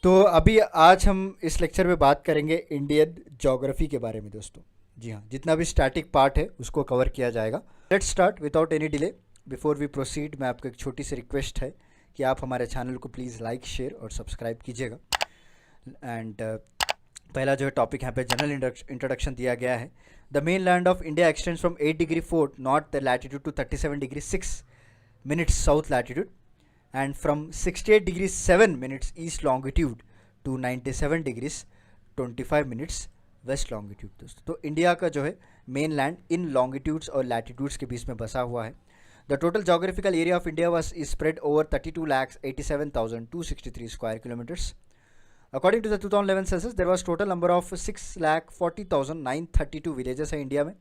तो अभी आज हम इस लेक्चर में बात करेंगे इंडियन ज्योग्राफी के बारे में दोस्तों। जी हाँ, जितना भी स्टैटिक पार्ट है उसको कवर किया जाएगा। Let's start without any delay. Before we proceed, मैं आपको एक छोटी सी रिक्वेस्ट है कि आप हमारे चैनल को प्लीज़ लाइक, शेयर और सब्सक्राइब कीजिएगा। एंड पहला जो है टॉपिक यहाँ पे जनरल इंट्रोडक्शन दिया गया है। The mainland of India extends from 8 degree 4 north latitude to 37 degree 6 minutes south latitude and from 68 degrees 7 minutes east longitude to 97 degrees 25 minutes west longitude दोस्तों। तो इंडिया का जो है मेन लैंड इन longitudes और लैटिट्यूड्स के बीच में बसा हुआ है। The total geographical area of India was spread over 32,87,263 square kilometres. According to the 2011 census there was total number of 6,40,932 villages है इंडिया में।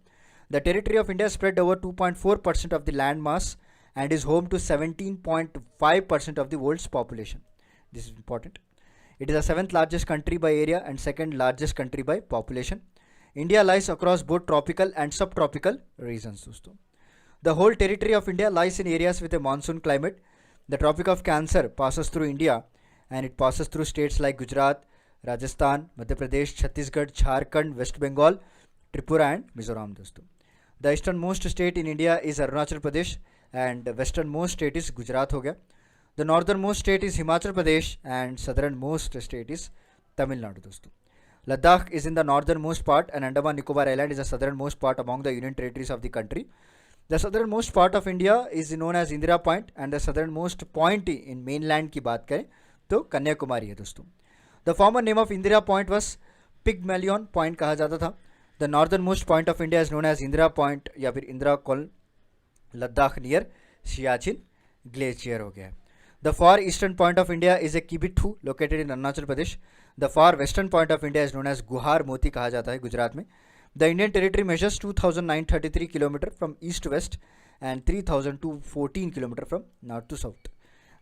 The territory of India spread over 2.4% of the land mass and is home to 17.5% of the world's population. This is important. It is the seventh largest country by area and second largest country by population. India lies across both tropical and subtropical regions. दोस्तों, the whole territory of India lies in areas with a monsoon climate. The Tropic of Cancer passes through India and it passes through states like Gujarat, Rajasthan, Madhya Pradesh, Chhattisgarh, Jharkhand, West Bengal, Tripura and Mizoram. दोस्तों, the easternmost state in India is Arunachal Pradesh and western most state is Gujarat हो गया. The northernmost state is Himachal Pradesh and southernmost state is Tamil Nadu. दोस्तों, Ladakh is in the northernmost part and Andaman Nicobar Island is the southernmost part among the union territories of the country. The southernmost part of India is known as Indira Point and the southernmost point in mainland की बात करें तो कन्याकुमारी है दोस्तों. The former name of Indira Point was Pygmalion Point कहा जाता था. The northernmost point of India is known as Indira Point या फिर Indira col Ladakh near Siachen glacier हो गया है. The far eastern point of India is a Kibithu located in Arunachal Pradesh. The far western point of India is known as Guhar Moti कहा जाता है गुजरात में. The Indian territory measures 2,933 kilometre from east to west and 3,214 kilometre from north to south.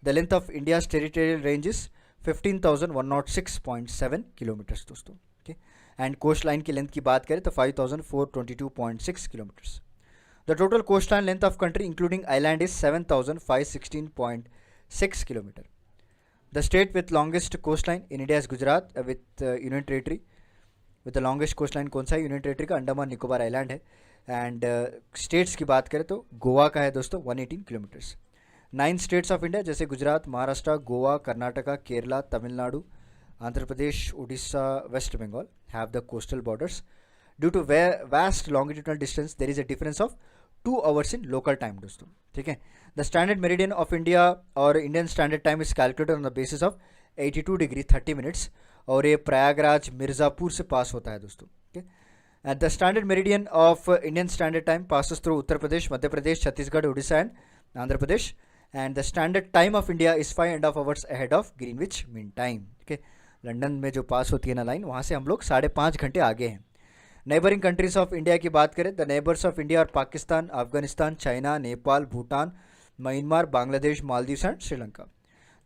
The length of India territorial range is 15,106.7 kilometres दोस्तों. Okay, and coast line की length की बात करें तो 5,422.6 kilometres. The total coastline length of country including island is 7,516.6 km. The state with longest coastline in India is Gujarat with Union Territory. With the longest coastline कौन सा है Union Territory का? Andaman Nicobar island है. And states की बात करें तो गोवा का है दोस्तों 118 किलोमीटर्स. 9 स्टेट्स ऑफ इंडिया जैसे Gujarat, Maharashtra, Goa, Karnataka, Kerala, Tamil Nadu, Andhra Pradesh, Orissa, west Bengal have the coastal borders. Due to vast longitudinal distance there is a difference of 2 hours in local time दोस्तों. ठीक है, the standard meridian of India और Indian standard time is calculated on the basis of 82 degree 30 minutes और ये प्रयागराज मिर्ज़ापुर से पास होता है दोस्तों. ठीक है, the standard meridian of Indian standard time passes through Uttar Pradesh, Madhya Pradesh, Chhattisgarh, Orissa and Andhra Pradesh. And the standard time of India is 5.5 hours ahead of Greenwich mean time. ठीक है, लंदन में जो पास होती है ना लाइन, वहाँ से हम लोग 5.5 घंटे आगे हैं. नेबरिंग कंट्रीज ऑफ इंडिया की बात करें, द नेबर्स ऑफ इंडिया और Pakistan, Afghanistan, China, Nepal, Bhutan, Myanmar, Bangladesh, Maldives and Sri.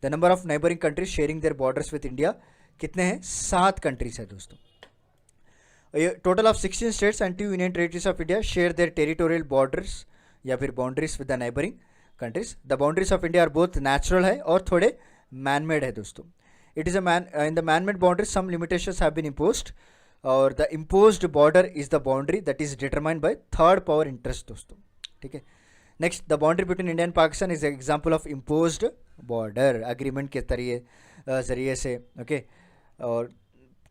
The number of neighbouring countries sharing their borders with India कितने हैं? 7 कंट्रीज है दोस्तों. Total of 16 states and 2 union territories of India share their territorial borders या फिर boundaries with the neighbouring countries. The boundaries of India are both natural है और थोड़े manmade है दोस्तों. It is in the manmade boundaries some limitations have been imposed और the imposed border is the boundary that is determined by third power interest दोस्तों. ठीक है, next the boundary between India and Pakistan is example of imposed border agreement के ज़रिए से. Okay, और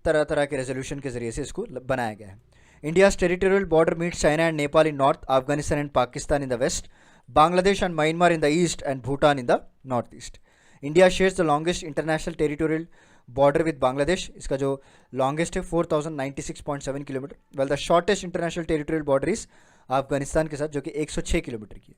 तरह तरह के रेजोल्यूशन के ज़रिए से इसको बनाया गया है. India's territorial border meets China and Nepal in north, Afghanistan and Pakistan in the west, Bangladesh and Myanmar in the east and Bhutan in the north east. India shares the longest international territorial border with Bangladesh. इसका जो longest है 4,096.7 kilometre. Well the shortest international territorial border is Afghanistan के साथ जो कि 106 kilometre की है.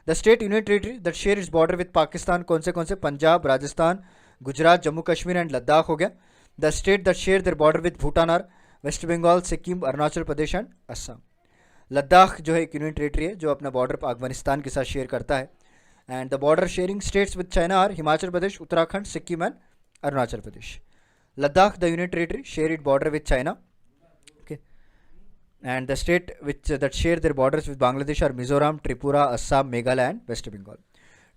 The state union territory that share is border with Pakistan कौन से? पंजाब, राजस्थान, गुजरात, जम्मू कश्मीर एंड लद्दाख हो गया. The state that share their border with Bhutan are West Bengal, Sikkim, Arunachal Pradesh and Assam. Ladakh जो है एक यूनियन टेरिटरी है जो अपना बॉर्डर अफगानिस्तान के साथ शेयर करता है. And the border sharing states with China are Himachal Pradesh, Uttarakhand, Sikkim and Arunachal Pradesh. Ladakh, the union territory, share its border with China. Okay, and the state which that share their borders with Bangladesh are Mizoram, Tripura, Assam, Meghalaya, and West Bengal.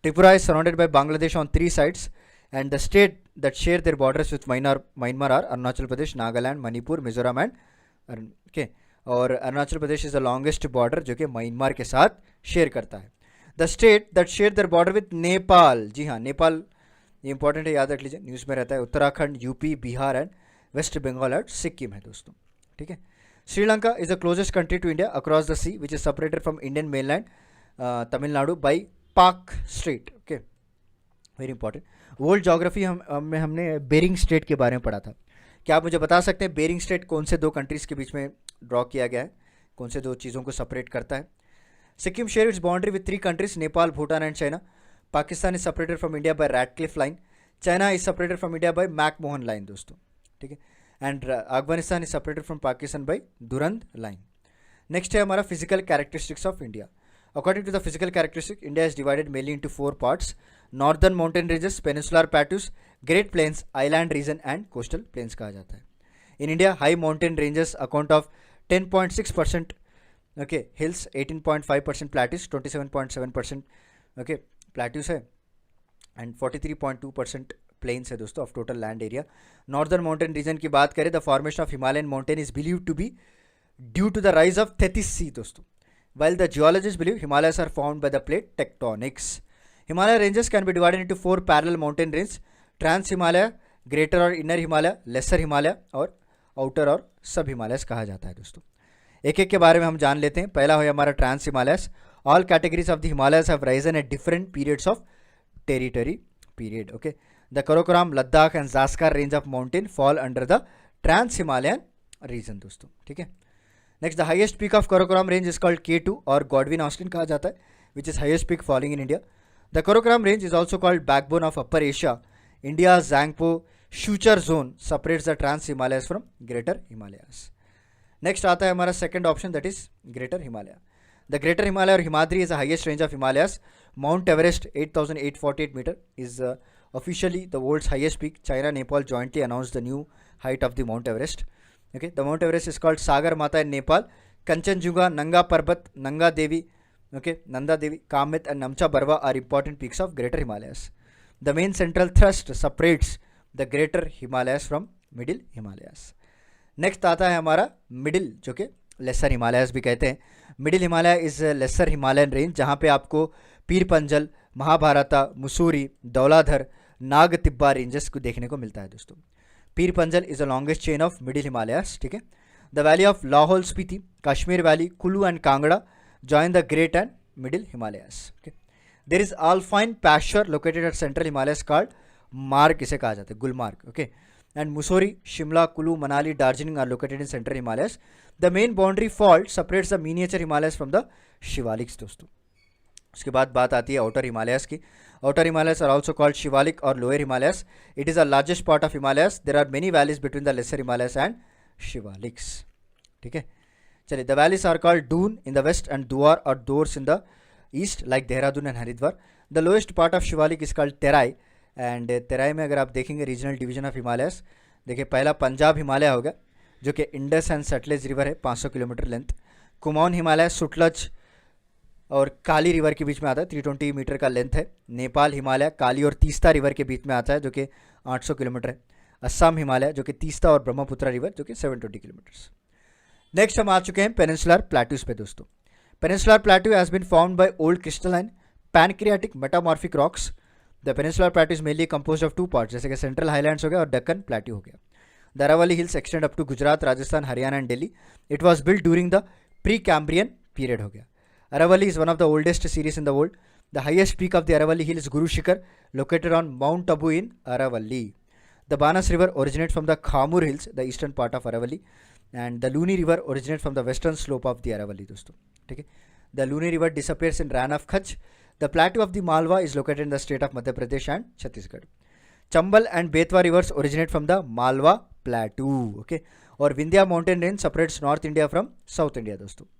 Tripura is surrounded by Bangladesh on 3 sides. and the state that share their borders with Myanmar are Arunachal Pradesh, Nagaland, Manipur, Mizoram and okay. और Arunachal Pradesh is the longest border जो कि Myanmar के साथ share करता है. The state that share their border with Nepal, जी हाँ नेपाल ये इंपॉर्टेंट है, याद रख लीजिए, न्यूज़ में रहता है. Uttarakhand, UP, Bihar and west Bengal and Sikkim है दोस्तों. ठीक है. Sri Lanka is the closest country to India across the sea which is separated from Indian mainland Tamil Nadu by Palk strait. Okay, very important. World geography में हमने बेरिंग स्ट्रेट के बारे में पढ़ा था. क्या आप मुझे बता सकते हैं बेरिंग स्ट्रेट कौन से दो कंट्रीज़ के बीच में ड्रॉ किया गया है, कौन से दो चीज़ों को सेपरेट करता है? Sikkim share its boundary with 3 countries, Nepal, Bhutan and China. Pakistan is separated from India by Radcliffe line. China is separated from India by McMahon line दोस्तों. ठीक है. And Afghanistan is separated from Pakistan by Durand line. Next है हमारा physical characteristics of India. According to the physical characteristic, India is divided mainly into 4 parts: northern mountain ranges, peninsular plateaus, great plains, island region and coastal plains कहा जाता है. In India, high mountain ranges account of 10.6%, okay, hills, 18.5% plateaus, 27.7% okay plateaus है, and 43.2% plains है दोस्तों of total land area. Northern mountain region की बात करें, the formation of Himalayan mountain is believed to be due to the rise of Tethys Sea दोस्तों. While the geologists believe Himalayas are formed by the plate tectonics. Himalaya ranges can be divided into 4 parallel mountain ranges: Trans Himalaya, Greater और Inner Himalaya, Lesser Himalaya और Outer और Sub Himalayas कहा जाता है दोस्तों. एक एक के बारे में हम जान लेते हैं. पहला है हमारा Trans Himalayas. All categories of the Himalayas have risen at different periods of territory period. Okay, the Karakoram, Ladakh and Zanskar range of mountain fall under the Trans Himalayan region दोस्तों. ठीक है. Next the highest peak of Karakoram range is called K2 और Godwin Austen कहा जाता है, which is highest peak falling in India. The Karakoram range is also called backbone of upper Asia. Indus Tsangpo suture zone separates the trans Himalayas from greater Himalayas. Next आता है हमारा second option, that is greater Himalaya. The greater Himalaya और Himadri is the highest range of Himalayas. Mount Everest 8,848 metre is officially the world's highest peak. China, Nepal jointly announce the new height of the Mount Everest. Okay, the Mount Everest is called Sagar Mata in Nepal. Kanchenjunga, Nanga Parbat, Nanga Devi, okay, Nanda Devi, Kamet and Namcha Barwa are important peaks of Greater Himalayas. The main central thrust separates the Greater Himalayas from Middle Himalayas. Next आता है हमारा Middle, जो कि Lesser Himalayas भी कहते हैं. Middle Himalaya is a Lesser Himalayan range जहाँ पे आपको पीर पंजल, महाभारता, मुसूरी, दौलाधर, नाग तिब्बा रेंजेस को देखने को मिलता है दोस्तों. Pir Panjal is the longest chain of middle Himalayas. ठीक है. The valley of Lahaul Spiti, Kashmir valley, Kullu and Kangra join the great and middle Himalayas. Okay. There is alpine pasture located at central Himalayas called Marg, इसे कहा जाता है Gulmarg. Okay. And Mussoorie, Shimla, Kullu, Manali, Darjeeling are located in central Himalayas. The main boundary fault separates the miniature Himalayas from the Shivaliks दोस्तों. उसके बाद बात आती है आउटर हिमालयस की. Outer Himalayas are also called Shivalik or Lower Himalayas. It is the largest part of Himalayas. There are many valleys between the Lesser Himalayas and Shivaliks. ठीक है. चलिए, the valleys are called Doon in the west and Duar or Dors in the east, like Dehradun and Haridwar. The lowest part of Shivalik is called Terai. And Terai में अगर आप देखेंगे regional division of Himalayas, देखिए पहला पंजाब हिमालय होगा जो कि Indus and Sutlej river है, 500 किलोमीटर लेंथ. कुमाऊन हिमालय सुटलज और काली रिवर के बीच में आता है, 320 मीटर का लेंथ है. नेपाल हिमालय काली और तीस्ता रिवर के बीच में आता है जो कि 800 किलोमीटर है. असम हिमालय जो कि तीस्ता और ब्रह्मपुत्र रिवर जो कि 720 किलोमीटर. नेक्स्ट हम आ चुके हैं पेनिनसुलर प्लेट्यूज पे दोस्तों. Peninsular plateau has been formed by old crystalline pancreatic metamorphic rocks. The peninsular plateau is mainly composed of 2 parts, जैसे कि सेंट्रल हाईलैंड्स हो गया और डक्कन प्लेट्यू हो गया. The Aravalli hills extend up to Gujarat, Rajasthan, Haryana and Delhi. It was built during the pre Cambrian period हो गया. Aravalli is one of the oldest series in the world. The highest peak of the Aravalli hill is Guru Shikhar, located on Mount Abu in Aravalli. The Banas river originates from the Khamur hills, the eastern part of Aravalli, and the Luni river originates from the western slope of the Aravalli दोस्तों. ठीक है. The Luni river disappears in Ran of Kutch. The plateau of the Malwa is located in the state of Madhya Pradesh and Chhattisgarh. Chambal and Betwa rivers originate from the Malwa plateau. Okay. और Vindhya mountain range separates North India from South India दोस्तों.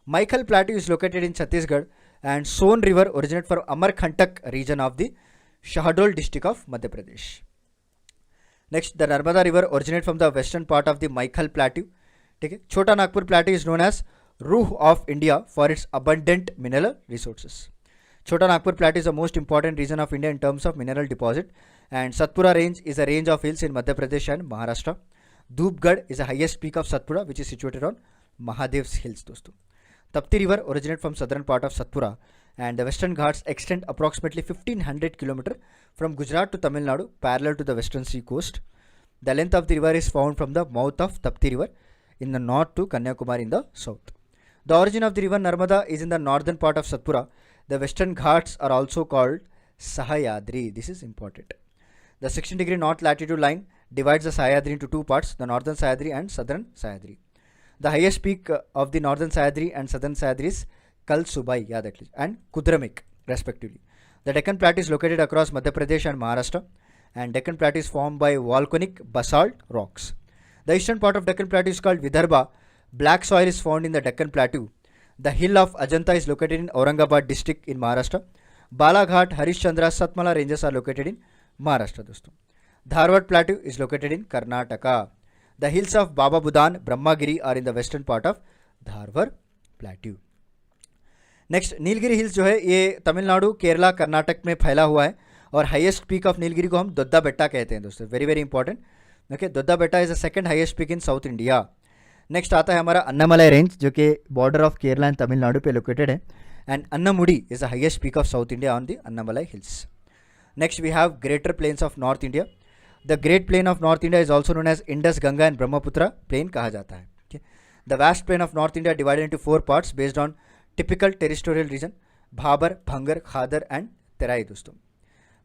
Maikal Plateau is located in Chhattisgarh and Son River originates from Amarkantak region of the Shahdol district of Madhya Pradesh. Next, the Narmada River originates from the western part of the Maikal Plateau. ठीक है. Chota Nagpur Plateau is known as Ruh of India for its abundant mineral resources. Chota Nagpur Plateau is the most important region of India in terms of mineral deposit And Satpura range is a range of hills in Madhya Pradesh and Maharashtra. Dhupgarh is the highest peak of Satpura, which is situated on Mahadev's hills दोस्तों. Tapti river originates from southern part of Satpura, and the western ghats extend approximately 1500 km from Gujarat to Tamil Nadu parallel to the western sea coast. The length of the river is found from the mouth of Tapti river in the north to Kanyakumari in the south. The origin of the river Narmada is in the northern part of Satpura. The western ghats are also called Sahyadri. This is important. The 16-degree north latitude line divides the Sahyadri into two parts, the northern Sahyadri and southern Sahyadri. The highest peak of the northern Sahyadri and southern Sahyadri is Kalsubai and Kudramik respectively. The Deccan Plateau is located across Madhya Pradesh and Maharashtra, and Deccan Plateau is formed by volcanic basalt rocks. The eastern part of Deccan Plateau is called Vidarbha. Black soil is found in the Deccan Plateau. The hill of Ajanta is located in Aurangabad district in Maharashtra. Balaghat, Harishchandra, Satmala ranges are located in Maharashtra दोस्तों. Dharwad Plateau is located in Karnataka. The hills of Baba Budan, Brahmagiri are in the western part of Dharwad Plateau. Next Nilgiri hills जो है ये तमिलनाडु, केरला, कर्नाटक में फैला हुआ है और highest peak of Nilgiri को हम दोद्दा बेट्टा कहते हैं दोस्तों. Very very important. Okay, Dodda Betta is the second highest peak in south India. Next आता है हमारा अन्नामलाई रेंज जो कि border of Kerala and Tamil Nadu पे लोकेटेड है, and Anamudi is the highest peak of south India on the Anamalai hills. Next we have greater plains of north India. The great plain of north India is also known as Indus, Ganga and Brahmaputra plane कहा जाता है. The vast plain of north India divided into 4 parts based on typical territorial region, Bhabar, Bhangar, Khadar and Terai दोस्तों.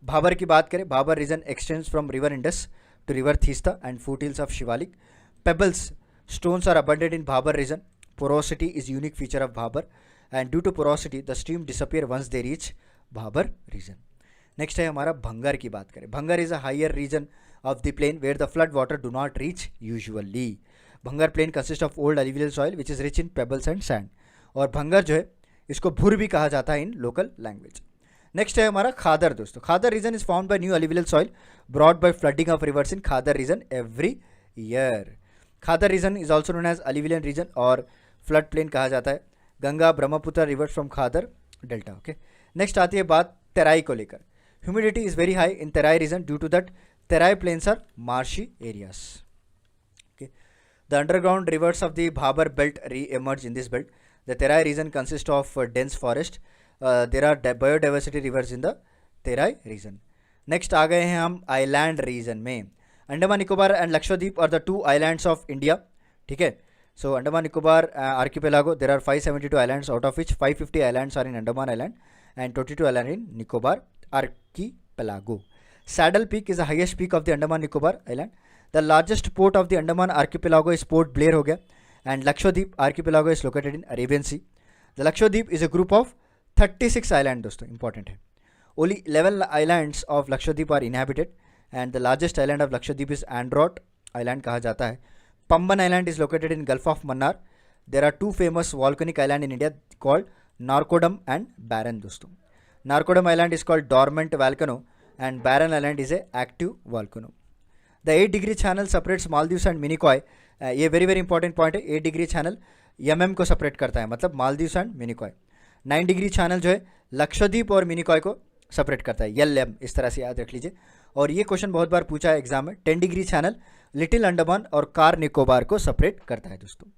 भाबर की बात करें, Bhabar region extends from river Indus to river Thista and foothills of Shivalik. Pebbles, stones are abundant in Bhabar region. Porosity is unique feature of Bhabar, and due to porosity the stream disappear once they reach Bhabar region. Next है हमारा भंगर की बात करें. Bhangar is a higher region of the plain where the flood water do not reach usually. Bhangar plain consists of old alluvial soil which is rich in pebbles and sand. और भंगर जो है इसको भुर भी कहा जाता है इन लोकल लैंग्वेज. नेक्स्ट है हमारा खादर दोस्तों. Khadar region is found by new alluvial soil brought by flooding of rivers in Khadar region every year. Khadar region is also known as alluvial region और फ्लड प्लेन कहा जाता है. Ganga Brahmaputra rivers from Khadar delta. Okay, next आती है बात तेराई को लेकर. Humidity is very high in Terai region due to that Terai plains are marshy areas. Okay, the underground rivers of the Bhabar belt re emerge in this belt. The Terai region consist of dense forest. There are biodiversity rivers in the Terai region. Next आ गए हैं हम island region में. Andaman Nicobar and Lakshadweep are the 2 islands of India. ठीक है, so Andaman Nicobar archipelago, there are 572 islands out of which 550 islands are in Andaman island and 22 island in Nicobar archipelago. Saddle peak is the highest peak of the Andaman Nicobar island. The largest port of the Andaman archipelago is Port Blair हो गया, and Lakshadweep archipelago is located in Arabian sea. The Lakshadweep is a group of 36 island दोस्तों, important है. Only 11 islands of Lakshadweep are inhabited and the largest island of Lakshadweep is Androth island कहा जाता है. Pamban island is located in gulf of Mannar. There are 2 famous volcanic island in India called Narcondam and Barren दोस्तों. Narcondam island is called dormant volcano and Barren island is a active volcano. The 8 degree channel separates Maldives and Minicoy. ये very very important point है. 8 degree channel यमएम को separate करता है, मतलब Maldives and Minicoy. 9 degree channel जो है लक्षद्वीप और मिनिकॉय को सेपरेट करता है, एल एम, इस तरह से याद रख लीजिए. और ये क्वेश्चन बहुत बार पूछा है एग्जाम में. 10 डिग्री चैनल लिटिल अंडमान और कार निकोबार को सेपरेट करता है दोस्तों.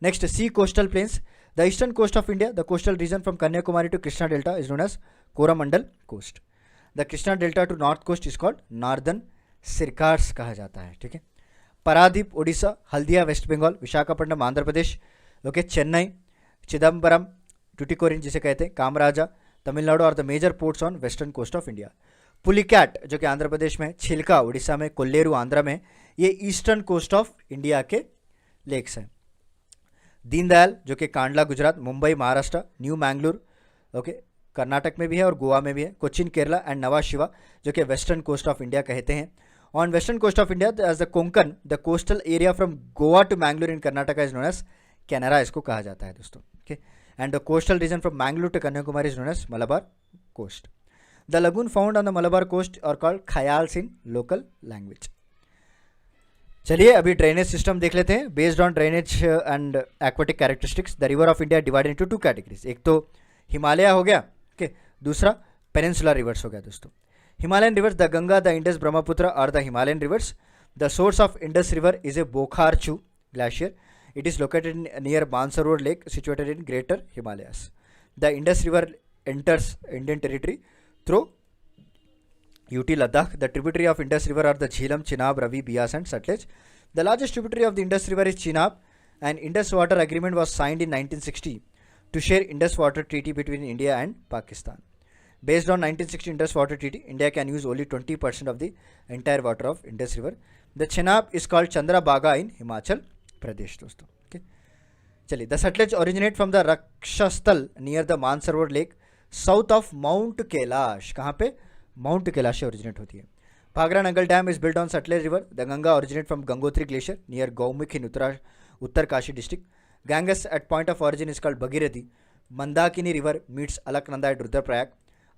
Next, see coastal plains. The eastern coast of India, the coastal region from Kanyakumari to Krishna delta is known as Coromandel coast. The Krishna delta to north coast is called northern Circars कहा जाता है. ठीक है, पारादीप उड़ीसा, हल्दिया वेस्ट बंगाल, विशाखापट्टनम आंध्र प्रदेश, ओके, चेन्नई, चिदम्बरम, टुटिकोरिन जिसे कहते हैं, Kamaraja, Tamil Nadu are the major ports on western coast of India. Pulicat जो कि आंध्र प्रदेश में, छिलका उड़ीसा में, कोल्लेरू आंध्रा में, ये ईस्टर्न कोस्ट ऑफ इंडिया के लेक्स हैं. दीनदयाल जो कि कांडला गुजरात, मुंबई महाराष्ट्र, न्यू मैंगलोर ओके कर्नाटक में भी है और गोवा में भी है, कोचिन केरला एंड नवा शिवा जो कि वेस्टर्न कोस्ट ऑफ इंडिया कहते हैं. On western coast of India as the Konkan, the coastal area from Goa to Mangalore in Karnataka is known as Canara, इसको कहा जाता है दोस्तों. Okay, and the coastal region from Mangalore to Kanyakumari is known as Malabar coast. The lagoon found on the Malabar coast are called khayals in local language. चलिए अभी drainage system देख लेते हैं. Based on drainage and aquatic characteristics, the river of India divided into 2 categories. एक तो हिमालय हो गया, okay, दूसरा पेनिनसुलर रिवर्स हो गया दोस्तों. Himalayan rivers, the Ganga, the Indus, Brahmaputra are the Himalayan rivers. The source of Indus river is a Bokharchu glacier. It is located near Mansarovar lake situated in Greater Himalayas. The Indus river enters Indian territory through UT Ladakh. The tributary of Indus river are the Jhelum, Chenab, Ravi, Beas and Sutlej. The largest tributary of the Indus river is Chenab, and Indus Water Agreement was signed in 1960 to share Indus Water Treaty between India and Pakistan. Based on 1960 Indus Water Treaty, India can use only 20% of the entire water of Indus river. The Chenab is called Chandrabhaga in Himachal Pradesh दोस्तों. Okay. चलिए, the Sutlej originate from the Rakshastal near the Mansarovar lake south of Mount Kailash. कहाँ पे? Mount Kailash से originate होती है. Bhagra Nangal Dam is built on Sutlej river. The Ganga originate from Gangotri glacier near Gaumukh in Uttarkashi district. Ganges at point of origin is called Bhagirathi. Mandakini river meets Alaknanda at Rudraprayag.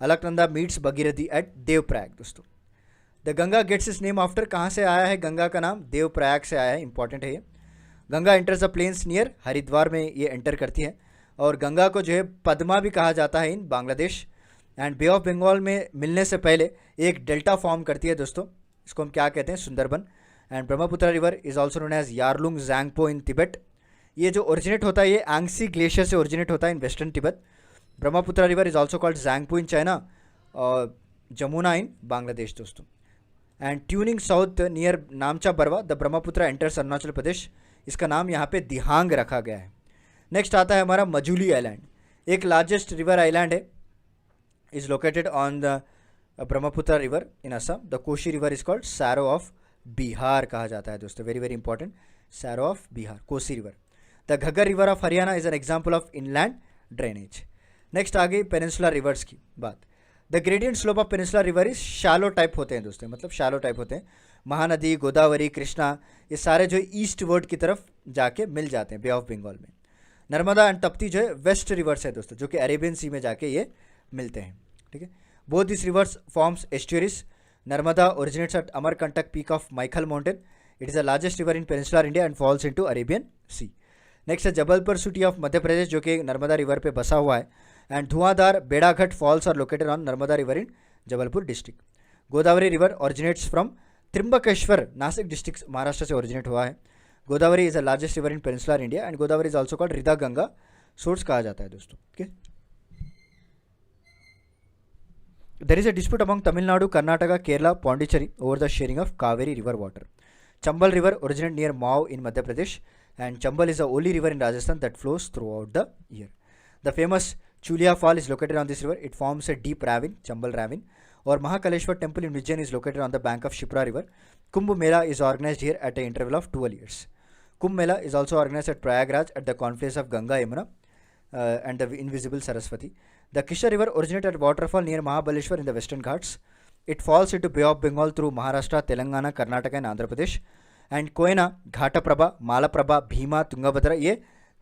Alaknanda meets Bhagirathi at Devprayag दोस्तों. The Ganga gets इस name after, कहाँ से आया है गंगा का नाम? देवप्रयाग से आया है. इंपॉर्टेंट है ये. Ganga enters the plains near Haridwar में ये एंटर करती है. और गंगा को जो है पद्मा भी कहा जाता है in Bangladesh. And Bay of Bengal में मिलने से पहले एक डेल्टा फॉर्म करती है दोस्तों. इसको हम क्या कहते हैं? Sundarban. And Brahmaputra river is also known as Yarlung Zangbo in Tibet. ये जो ओरिजिनेट होता है ये एंगसी ग्लेशियर से ओरिजिनेट होता है in western Tibet. Brahmaputra river is also called Zangbo in China और जमुना इन बांग्लादेश दोस्तों. And turning south near Namcha Barwa the Brahmaputra enters Arunachal Pradesh. इसका नाम यहाँ पे दिहांग रखा गया है. नेक्स्ट आता है हमारा मजूली आइलैंड. एक लार्जेस्ट रिवर आइलैंड है. Is located on the Brahmaputra river in Assam. The Koshi river is called sorrow of Bihar कहा जाता है दोस्तों. Very very important. Sorrow of Bihar, Kosi river. The Ghaggar river of Haryana is an example of inland drainage. Next आ गई peninsula rivers की बात. The gradient slope of peninsula river is shallow type होते हैं दोस्तों, मतलब शैलो टाइप होते हैं. महानदी, गोदावरी, कृष्णा ये सारे जो ईस्ट वर्ड की तरफ जाके मिल जाते हैं बे ऑफ बंगाल में. नर्मदा एंड तप्ती जो है वेस्ट रिवर्स है दोस्तों, जो कि अरेबियन सी में जाके ये मिलते हैं. ठीक है. Both this rivers forms estuaries. Narmada originates at Amarkantak peak of Maikal mountain. It is the largest river in peninsular India and falls into Arabian Sea. Next है जबलपुर सिटी ऑफ मध्य प्रदेश, जो कि नर्मदा रिवर पे बसा हुआ है. एंड धुआंधार बेड़ाघट falls are located on Narmada river in Jabalpur district. Godavari river originates from Trimbakeshwar, Nashik district, Maharashtra से originate हुआ है. Godavari is the largest river in peninsular India and Godavari is also called Hridaya Ganga source कहा जाता है दोस्तों. Okay. There is a dispute among Tamil Nadu, Karnataka, Kerala, Pondicherry over the sharing of Kaveri river water. Chambal river originate near Mhow in Madhya Pradesh and Chambal is the only river in Rajasthan that flows throughout the year. The famous Chulia Fall is located on this river. It forms a deep ravine, Chambal ravine. Or Mahakaleshwar temple in Ujjain is located on the bank of Shipra river. Kumbh Mela is organized here at an interval of 12 years. Kumbh Mela is also organized at Prayagraj at the confluence of Ganga, Yamuna and the invisible Saraswati. The Kisha river originated at waterfall near Mahabaleshwar in the western Ghats. It falls into Bay of Bengal through Maharashtra, Telangana, Karnataka and Andhra Pradesh. And Koyna, Ghataprabha, Malaprabha, Bhima, Tungabhadra ये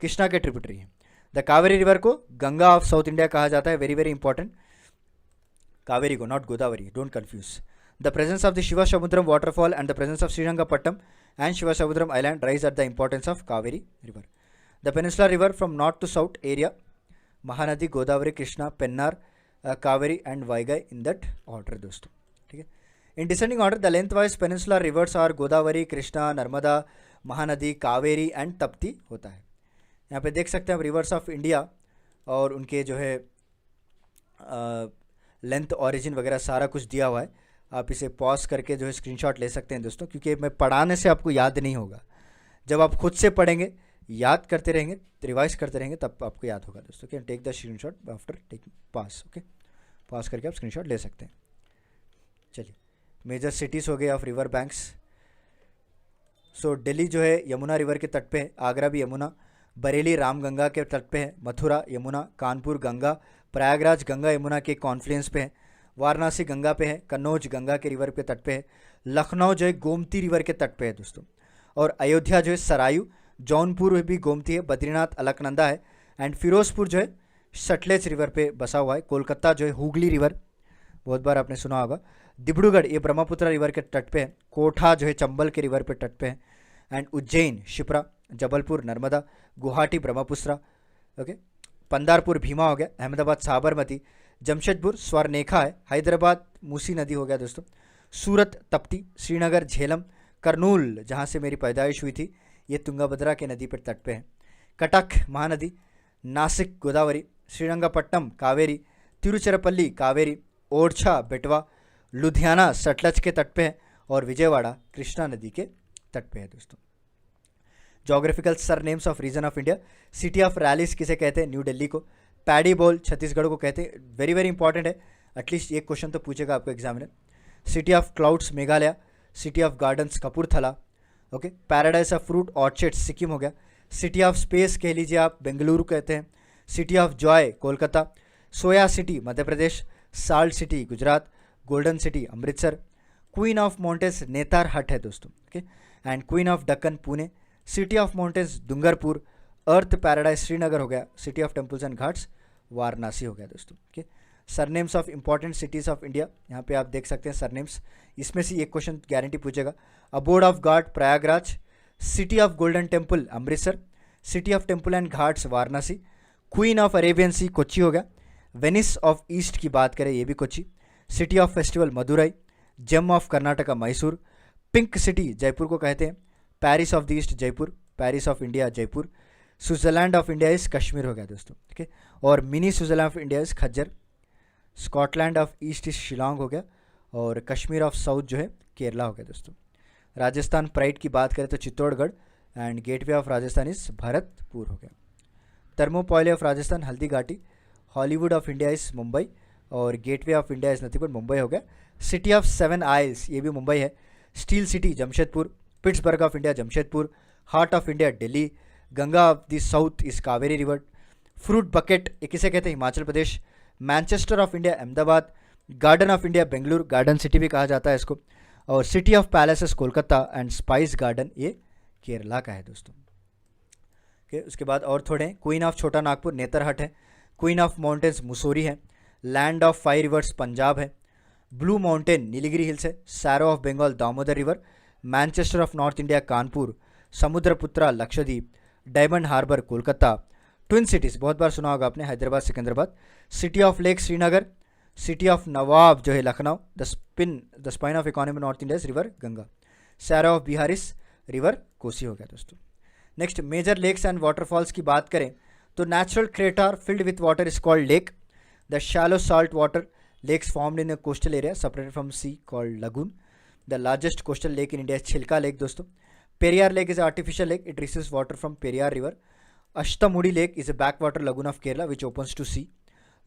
कृष्णा के tributary हैं. The Kaveri river को Ganga of south India कहा जाता है. Very very important. Kaveri को, not Godavari, don't confuse. The presence of the Shivasamudram waterfall and the presence of Srirangapatnam and Shivasamudram island raise at the importance of Kaveri river. The peninsular river from north to south area, Mahanadi, Godavari, Krishna, Pennar, Kaveri and Vaigai in that order दोस्तों. ठीक है. In descending order, the lengthwise peninsular rivers are Godavari, Krishna, Narmada, Mahanadi, Kaveri and Tapti होता है. यहाँ पे देख सकते हैं आप रिवर्स ऑफ इंडिया और उनके जो है लेंथ, ऑरिजिन वगैरह सारा कुछ दिया हुआ है. आप इसे पॉज करके जो है स्क्रीनशॉट ले सकते हैं दोस्तों, क्योंकि मैं पढ़ाने से आपको याद नहीं होगा. जब आप खुद से पढ़ेंगे, याद करते रहेंगे, रिवाइज करते रहेंगे, तब आपको याद होगा दोस्तों. Can take the screenshot after taking pass. Okay, pass करके आप स्क्रीनशॉट ले सकते हैं. चलिए, मेजर सिटीज़ हो गए ऑफ रिवर बैंक्स. सो दिल्ली जो है यमुना रिवर के तट पे है. आगरा भी यमुना. बरेली रामगंगा के तट पे है. मथुरा यमुना. कानपुर गंगा. प्रयागराज गंगा यमुना के कॉन्फ्लुएंस पे है. वाराणसी गंगा पे है. कन्नौज गंगा के रिवर पे तट पे है. लखनऊ जो है गोमती रिवर के तट पे है दोस्तों. और अयोध्या जो है सरायू. जौनपुर भी गोमती है. बद्रीनाथ अलकनंदा है. एंड फिरोजपुर जो है सतलेज रिवर पे बसा हुआ है. कोलकाता जो है हुगली रिवर, बहुत बार आपने सुना होगा. डिब्रूगढ़ ये ब्रह्मपुत्र रिवर के तट पे है. कोठा जो है चंबल के रिवर पे तट पे है. एंड उज्जैन शिप्रा. जबलपुर नर्मदा. गुवाहाटी ब्रह्मपुत्र. ओके. पंदारपुर भीमा हो गया. अहमदाबाद साबरमती. जमशेदपुर स्वर्णरेखा है. हैदराबाद मूसी नदी हो गया दोस्तों, सूरत तप्ती, श्रीनगर झेलम, करनूल जहाँ से मेरी पैदाइश हुई थी ये तुंगाभद्रा के नदी पर तट पे है, कटक महानदी, नासिक गोदावरी, श्रीरंगपट्टनम कावेरी, तिरुचिरापल्ली कावेरी, ओरछा बेटवा, लुधियाना सतलज के तट पे है और विजयवाड़ा कृष्णा नदी के तट पे है दोस्तों। Geographical surnames of region of India, city of rallies किसे कहते हैं, न्यू दिल्ली को, पैडी बॉल छत्तीसगढ़ को कहते हैं, वेरी वेरी इंपॉर्टेंट है, एटलीस्ट एक क्वेश्चन तो पूछेगा आपको examiner. City of clouds Meghalaya, city of gardens Kapurthala, okay, paradise of fruit orchids Sikkim हो गया, सिटी ऑफ स्पेस कह लीजिए आप बेंगलुरु कहते हैं, city of joy Kolkata, soya city Madhya Pradesh, salt city Gujarat, golden city Amritsar, queen of mountains Netarhat है दोस्तों, okay, and queen of Deccan Pune, city of mountains Dungarpur, earth paradise Srinagar हो गया, city of temples and ghats Varanasi हो गया दोस्तों, okay. Surnames of important cities of India, यहाँ पे आप देख सकते हैं सरनेम्स, इसमें से एक क्वेश्चन गारंटी पूछेगा। Abode of God Prayagraj, city of golden temple Amritsar, city of temple and ghats Varanasi, queen of Arabian Sea Kochi हो गया, वेनिस ऑफ ईस्ट की बात करें ये भी Kochi, city of festival Madurai, gem of Karnataka Mysore, pink city Jaipur को कहते हैं, Paris of the east Jaipur, Paris of India Jaipur, Switzerland of India is Kashmir हो गया दोस्तों, ठीक है, और मिनी स्विट्जरलैंड ऑफ इंडिया इस खज्जर, स्कॉटलैंड ऑफ ईस्ट इस शिलोंग हो गया, और कश्मीर ऑफ साउथ जो है केरला हो गया दोस्तों। राजस्थान प्राइड की बात करें तो Chittorgarh, and gateway of Rajasthan इस भरतपुर हो गया। थर्मोपॉइले of Rajasthan Haldi Ghati, Hollywood of India इस मुंबई, और गेटवे ऑफ इंडिया इस नथिंग बट मुंबई हो गया। सिटी ऑफ सेवन आइल्स ये भी मुंबई है, steel city Jamshedpur, Pittsburgh of India Jamshedpur, heart of India Delhi, Ganga of the south is Kaveri river, fruit bucket ये किसे कहते हैं Himachal Pradesh, Manchester of India Ahmedabad, garden of India Bengaluru garden city भी कहा जाता है इसको, और city of palaces Kolkata, and spice garden ये केरला का है दोस्तों। ओके, उसके बाद और थोड़े हैं, क्वीन ऑफ छोटा नागपुर नेतरहट है, क्वीन ऑफ माउंटेन्स मुसोरी है, land of five rivers Punjab है, ब्लू माउंटेन नीलगिरी हिल्स है, sorrow of Bengal Damodar river, Manchester of north India Kanpur, Samudraputra Lakshadweep, Diamond Harbour Kolkata, twin cities बहुत बार सुना होगा आपने Hyderabad Secunderabad, city of lake Srinagar, city of nawab जो है Lucknow, the spine of economy north India river Ganga, sorrow of Biharis river Kosi हो गया दोस्तों। Next major lakes and waterfalls की बात करें तो natural crater filled with water is called lake, the shallow salt water lakes formed in a coastal area separated from sea called lagoon. The largest coastal lake in India is Chilka Lake दोस्तों. Periyar Lake is an artificial lake. It receives water from Periyar River. Ashtamudi Lake is a backwater lagoon of Kerala which opens to sea.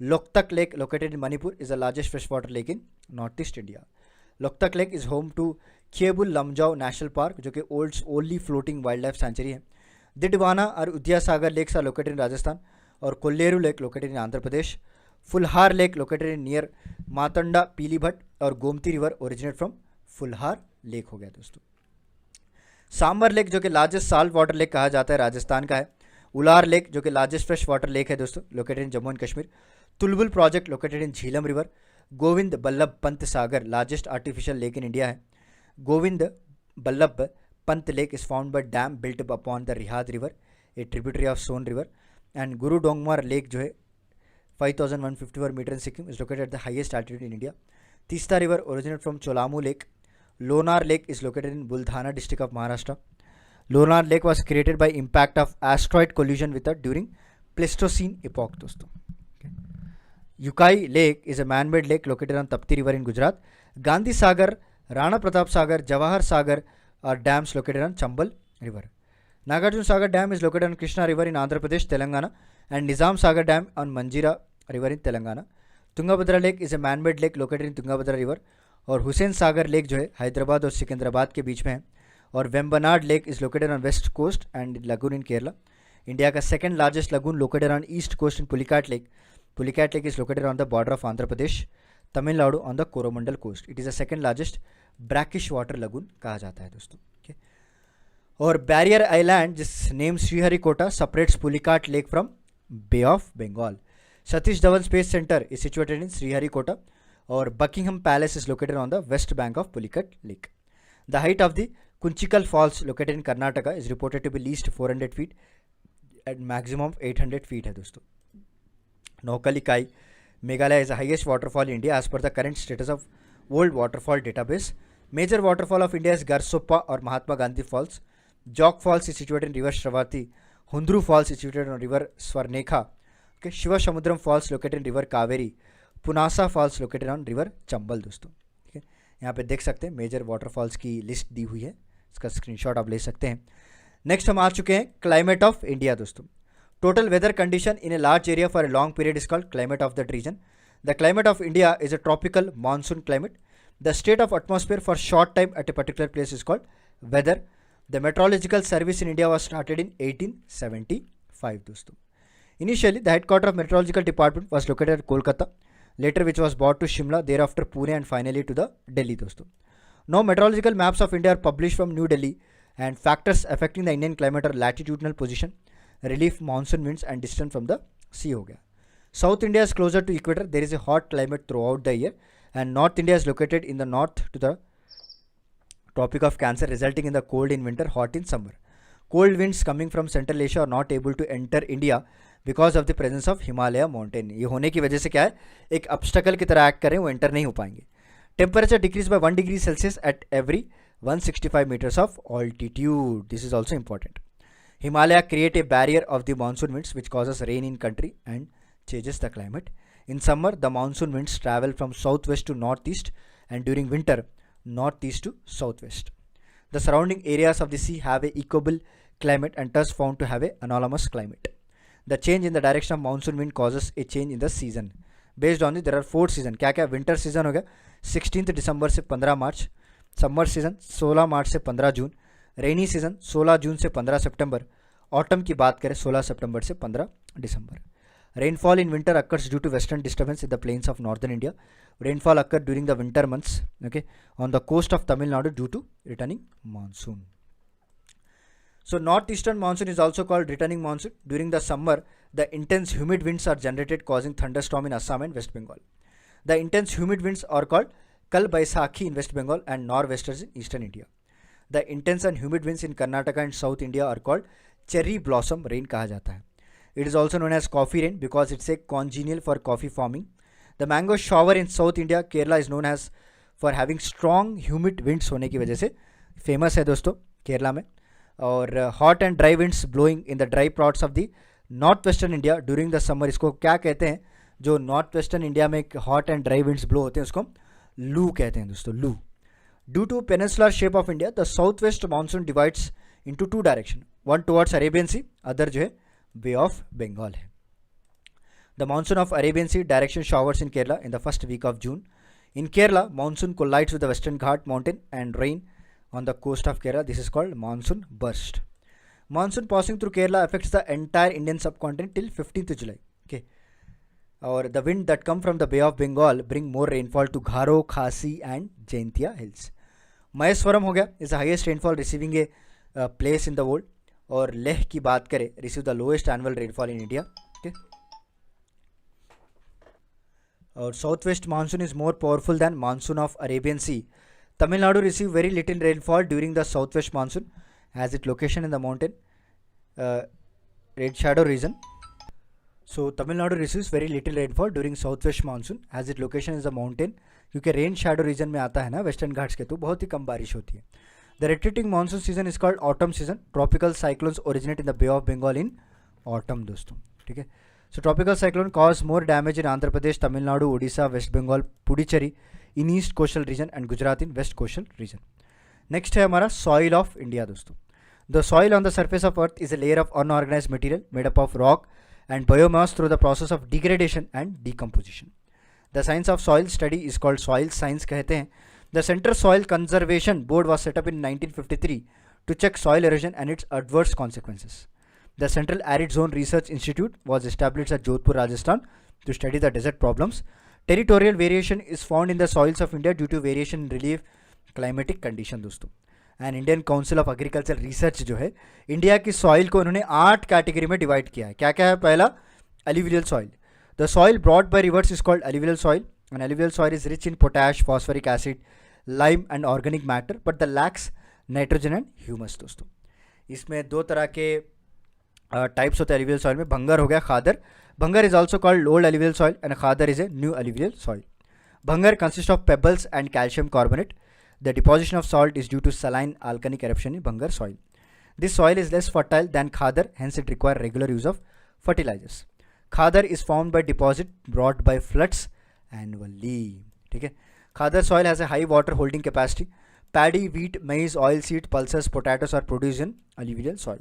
Loktak Lake located in Manipur is the largest freshwater lake in northeast India. Loktak Lake is home to Kebul Lamjau National Park जो कि only floating wildlife sanctuary है. Didwana और Udyasagar lakes are located in Rajasthan और Kolleru Lake located in Andhra Pradesh. Phulhar lake located near Matanda Pilibhit और Gomti river originate from Phulhar lake हो गया दोस्तों। Sambar lake जो कि लार्जेस्ट साल्ट वाटर लेक कहा जाता है राजस्थान का है। उलार लेक जो कि लार्जेस्ट फ्रेश वाटर लेक है दोस्तों located in Jammu and Kashmir. Tulbul project located in Jhelum river. Govind Ballabh Pant Sagar largest artificial lake in India है। Govind Ballabh Pant lake is found by dam built upon the Rihand river a tributary of Son river. And Guru Dongmar lake जो है 5154 meter in Sikkim is located at the highest altitude in India. Tista River originated from Cholamu Lake. Lonar Lake is located in Buldhana district of Maharashtra. Lonar Lake was created by impact of asteroid collision with it during Pleistocene epoch दोस्तों. Yukai Lake is a man-made lake located on Tapti River in Gujarat. Gandhi Sagar, Rana Pratap Sagar, Jawahar Sagar are dams located on Chambal River. Nagarjuna Sagar Dam is located on Krishna River in Andhra Pradesh, Telangana. And Nizam Sagar Dam on Manjira River in Telangana. Tungabhadra Lake is a man-made lake located in Tungabhadra River. और Hussain Sagar lake जो है हैदराबाद और सिकंदराबाद के बीच में है। और Vembanad lake is located on west coast and lagoon in Kerala. India का second largest lagoon located on east coast in Pulicat lake. Pulicat lake is located on the border of Andhra Pradesh Tamil Nadu on the Coromandel coast. It is the second largest brackish water lagoon कहा जाता है दोस्तों। okay? और barrier island जिस name Sriharikota separates Pulicat lake from Bay of Bengal. Satish Dhawan Space Center is situated in Sriharikota or Buckingham Palace is located on the west bank of Pulicat Lake. The height of the Kunchikal Falls located in Karnataka is reported to be least 400 feet and maximum 800 feet है दोस्तों. Nokkalikai Meghalaya is the highest waterfall in India as per the current status of World Waterfall Database. Major waterfall of India is Garsoppa or Mahatma Gandhi Falls. Jog Falls is situated in river Shravati. Hundru Falls is situated on river Swarnekha. Okay, Shiva Samudram Falls located in river Kaveri. Punasa falls located on river Chambal दोस्तों. ठीक है, यहाँ पे देख सकते हैं major waterfalls की list दी हुई है, इसका स्क्रीनशॉट आप ले सकते हैं. नेक्स्ट हम आ चुके हैं क्लाइमेट ऑफ इंडिया दोस्तों. Total weather condition in a large area for a long period is called climate of that region. The climate of India is a tropical monsoon climate. The state of atmosphere for short time at a particular place is called weather. The meteorological service in India was started in 1875 दोस्तों. Initially, the headquarters of meteorological department was located at Kolkata, later which was brought to Shimla, thereafter Pune and finally to the Delhi दोस्तों. Now meteorological maps of India are published from New Delhi and factors affecting the Indian climate are latitudinal position, relief, monsoon winds and distance from the sea हो गया. South India is closer to equator, there is a hot climate throughout the year and North India is located in the north to the Tropic of Cancer resulting in the cold in winter, hot in summer. Cold winds coming from Central Asia are not able to enter India because of the presence of Himalaya mountain. ये होने की वजह से क्या है, एक obstacle की तरह एक्ट करें, वो एंटर नहीं हो पाएंगे. Temperature decrease by 1 degree Celsius at every 165 metres of altitude. This is also important. Himalaya create a barrier of the monsoon winds which causes rain in country and changes the climate. In summer the monsoon winds travel from south west to north east and during winter north east to south west. The surrounding areas of the sea have a equable climate and thus found to have a anomalous climate. The change in the direction of monsoon wind causes a change in the season. Based on this, there are 4 season. क्या क्या winter season हो गया 16 दिसंबर से 15 मार्च, summer season 16 मार्च से 15 जून, rainy season 16 जून से 15 सितंबर, autumn की बात करें 16 सितंबर से 15 दिसंबर. Rainfall in winter occurs due to western disturbance in the plains of northern India. Rainfall occurs during the winter months, okay, on the coast of Tamil Nadu due to returning monsoon. So northeastern monsoon is also called returning monsoon. During the summer, the intense humid winds are generated causing thunderstorm in Assam and West Bengal. The intense humid winds are called Kal Baisakhi in West Bengal and nor'westers in eastern India. The intense and humid winds in Karnataka and South India are called cherry blossom rain कहा जाता है. It is also known as coffee rain because it's a congenial for coffee farming. The mango shower in South India, Kerala is known as for having strong humid winds होने की वजह से famous है दोस्तों केरला में. और hot and dry winds blowing in the dry plots of the north western India during the summer. इसको क्या कहते हैं, जो नॉर्थ वेस्टर्न इंडिया में hot and dry winds blow होते हैं उसको लू कहते हैं दोस्तों, लू. Due to peninsular shape of India the south west monsoon divides into 2 direction, one towards Arabian sea, other जो है बे ऑफ बंगाल है. The monsoon of Arabian sea direction showers in Kerala in the first week of June. In Kerala monsoon collides with the western ghat mountain and rain on the coast of Kerala. This is called monsoon burst. Monsoon passing through Kerala affects the entire Indian subcontinent till 15th July. Okay. Or the wind that come from the Bay of Bengal bring more rainfall to Gharo, Khasi and Jaintia hills. Maheswaram हो गया is the highest rainfall receiving a place in the world. और लेह की बात करें receive the lowest annual rainfall in India. Okay. और south west monsoon is more powerful than monsoon of Arabian Sea. Tamil Nadu receive very little rainfall during the southwest monsoon as its location in the mountain red shadow region. So Tamil Nadu receives very little rainfall during southwest monsoon as its location is the mountain, क्योंकि rain shadow reason में आता है ना western Ghats के, तो बहुत ही कम बारिश होती है. The retreating monsoon season is called autumn season. Tropical cyclones originate in the Bay of Bengal in autumn दोस्तों. ठीक है. So tropical cyclone cause more damage in Andhra Pradesh, Tamil Nadu, Odisha, West Bengal, Puducherry in east coastal region and Gujarat in west coastal region. Next है हमारा soil of India दोस्तों. The soil on the surface of earth is a layer of unorganised material made up of rock and biomass through the process of degradation and decomposition. The science of soil study is called soil science कहते हैं. The central soil conservation board was set up in 1953 to check soil erosion and its adverse consequences. The Central Arid Zone Research Institute was established at Jodhpur, Rajasthan to study the desert problems. Territorial variation is found in the soils of India due to variation in relief climatic condition दोस्तों. And Indian council of agriculture research जो है India की soil को उन्होंने 8 category में divide किया है. क्या क्या है? पहला alluvial soil. The soil brought by rivers is called alluvial soil, and alluvial soil is rich in potash, phosphoric acid, lime and organic matter, but the lacks nitrogen and humus दोस्तों. इसमें 2 तरह के टाइप्स होते हैं alluvial soil में. भंगर हो गया, खादर. Bhangar is also called old alluvial soil and Khadar is a new alluvial soil. Bhangar consists of pebbles and calcium carbonate. The deposition of salt is due to saline alkalic eruption in Bhangar soil. This soil is less fertile than Khadar, hence it requires regular use of fertilizers. Khadar is formed by deposit brought by floods annually. ठीक है. Khadar soil has a high water holding capacity. Paddy, wheat, maize, oilseed, pulses, potatoes are produced in alluvial soil.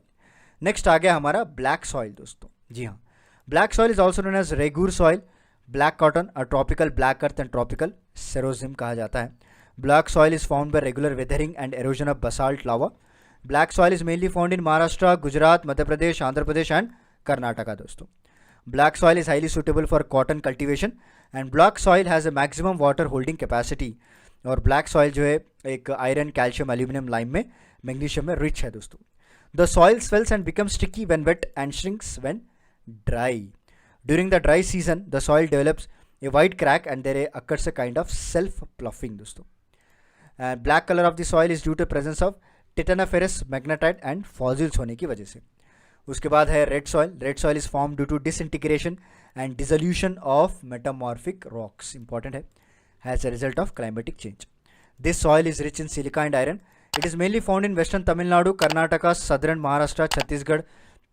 Next आ गया हमारा black soil दोस्तों. जी हाँ, black soil is also known as regur soil, black cotton, a tropical black earth and tropical xerism कहा जाता है. Black soil is formed by regular weathering and erosion of basalt lava. Black soil is mainly found in Maharashtra, Gujarat, Madhya Pradesh, Andhra Pradesh and Karnataka दोस्तों. Black soil is highly suitable for cotton cultivation and black soil has a maximum water holding capacity. और black soil जो है एक iron, calcium, aluminium, lime में, magnesium में rich है दोस्तों. The soil swells and become sticky when wet and shrinks when dry. During the dry season the soil develops a wide crack and there occurs a kind of self ploughing दोस्तों. Black colour of the soil is due to presence of titaniferous, magnetite and fossils होने की वजह से. उसके बाद है red soil. Red soil is form due to disintegration and dissolution of metamorphic rocks. Important है. As a result of climatic change. This soil is rich in silica and iron. It is mainly found in western Tamil Nadu, Karnataka, southern Maharashtra, Chhattisgarh,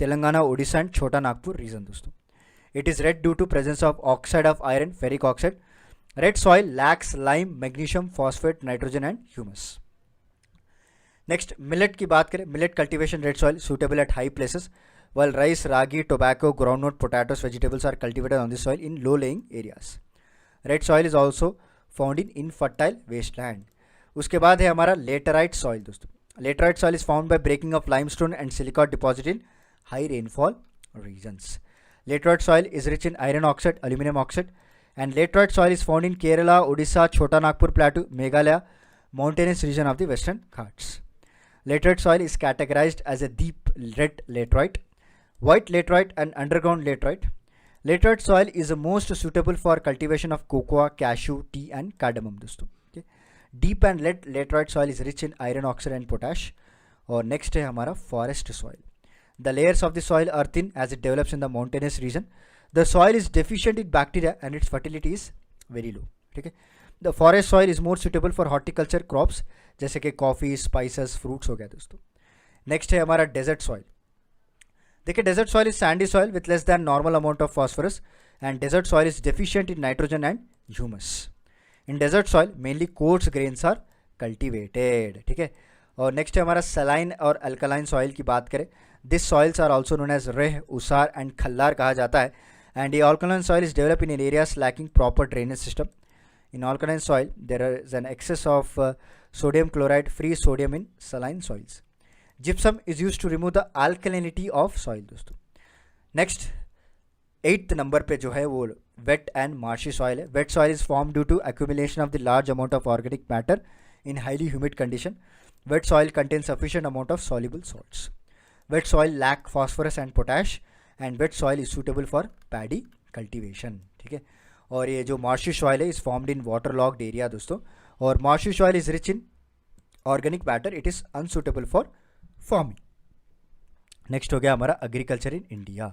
Telangana, Odisha and Chota Nagpur region दोस्तों. It is red due to presence of oxide of iron, ferric oxide. Red soil lacks lime, magnesium, phosphate, nitrogen and humus. Next, millet की बात करें. Millet cultivation red soil suitable at high places, while rice, ragi, tobacco, groundnut, potatoes, vegetables are cultivated on this soil in low-lying areas. Red soil is also found in infertile wasteland. उसके बाद है हमारा laterite soil दोस्तों. Laterite soil is found by breaking off limestone and silica deposit in high rainfall regions. Laterite soil is rich in iron oxide, aluminium oxide and laterite soil is found in Kerala, Odisha, Chota Nagpur plateau, Meghalaya, mountainous region of the western Ghats. Laterite soil is categorised as a deep red laterite, white laterite and underground laterite. Laterite soil is the most suitable for cultivation of cocoa, cashew, tea and cardamom दोस्तों. Okay. Deep and laterite soil is rich in iron oxide and potash. और next है हमारा forest soil. The layers of the soil are thin as it develops in the mountainous region. The soil is deficient in bacteria and its fertility is very low. ठीक है. The forest soil is more suitable for horticulture crops जैसे कि coffee, spices, fruits हो गया दोस्तों. Next है हमारा desert soil. देखिए desert soil is sandy soil with less than normal amount of phosphorus and desert soil is deficient in nitrogen and humus. In desert soil mainly coarse grains are cultivated. ठीक है. और next है हमारा saline और alkaline soil की बात करें. This soils are also known as reh, usar and kallar कहा जाता है. एंड ये alkaline soil is develop in areas lacking proper drainage system. In alkaline soil, there is an excess of sodium chloride, free sodium in saline soils. Gypsum is used to remove the alkalinity of soil दोस्तों. Next, 8th number पे जो है वो wet and marshy soil है. Wet soil is formed due to accumulation of the large amount of organic matter in highly humid condition. Wet soil contains sufficient amount of soluble salts. Wet soil lack phosphorus and potash, and wet soil is suitable for paddy cultivation. ठीक है. और ये जो marshy soil है is formed in waterlogged area दोस्तों. और marshy soil is rich in organic matter, it is unsuitable for farming. Next हो गया हमारा agriculture in India.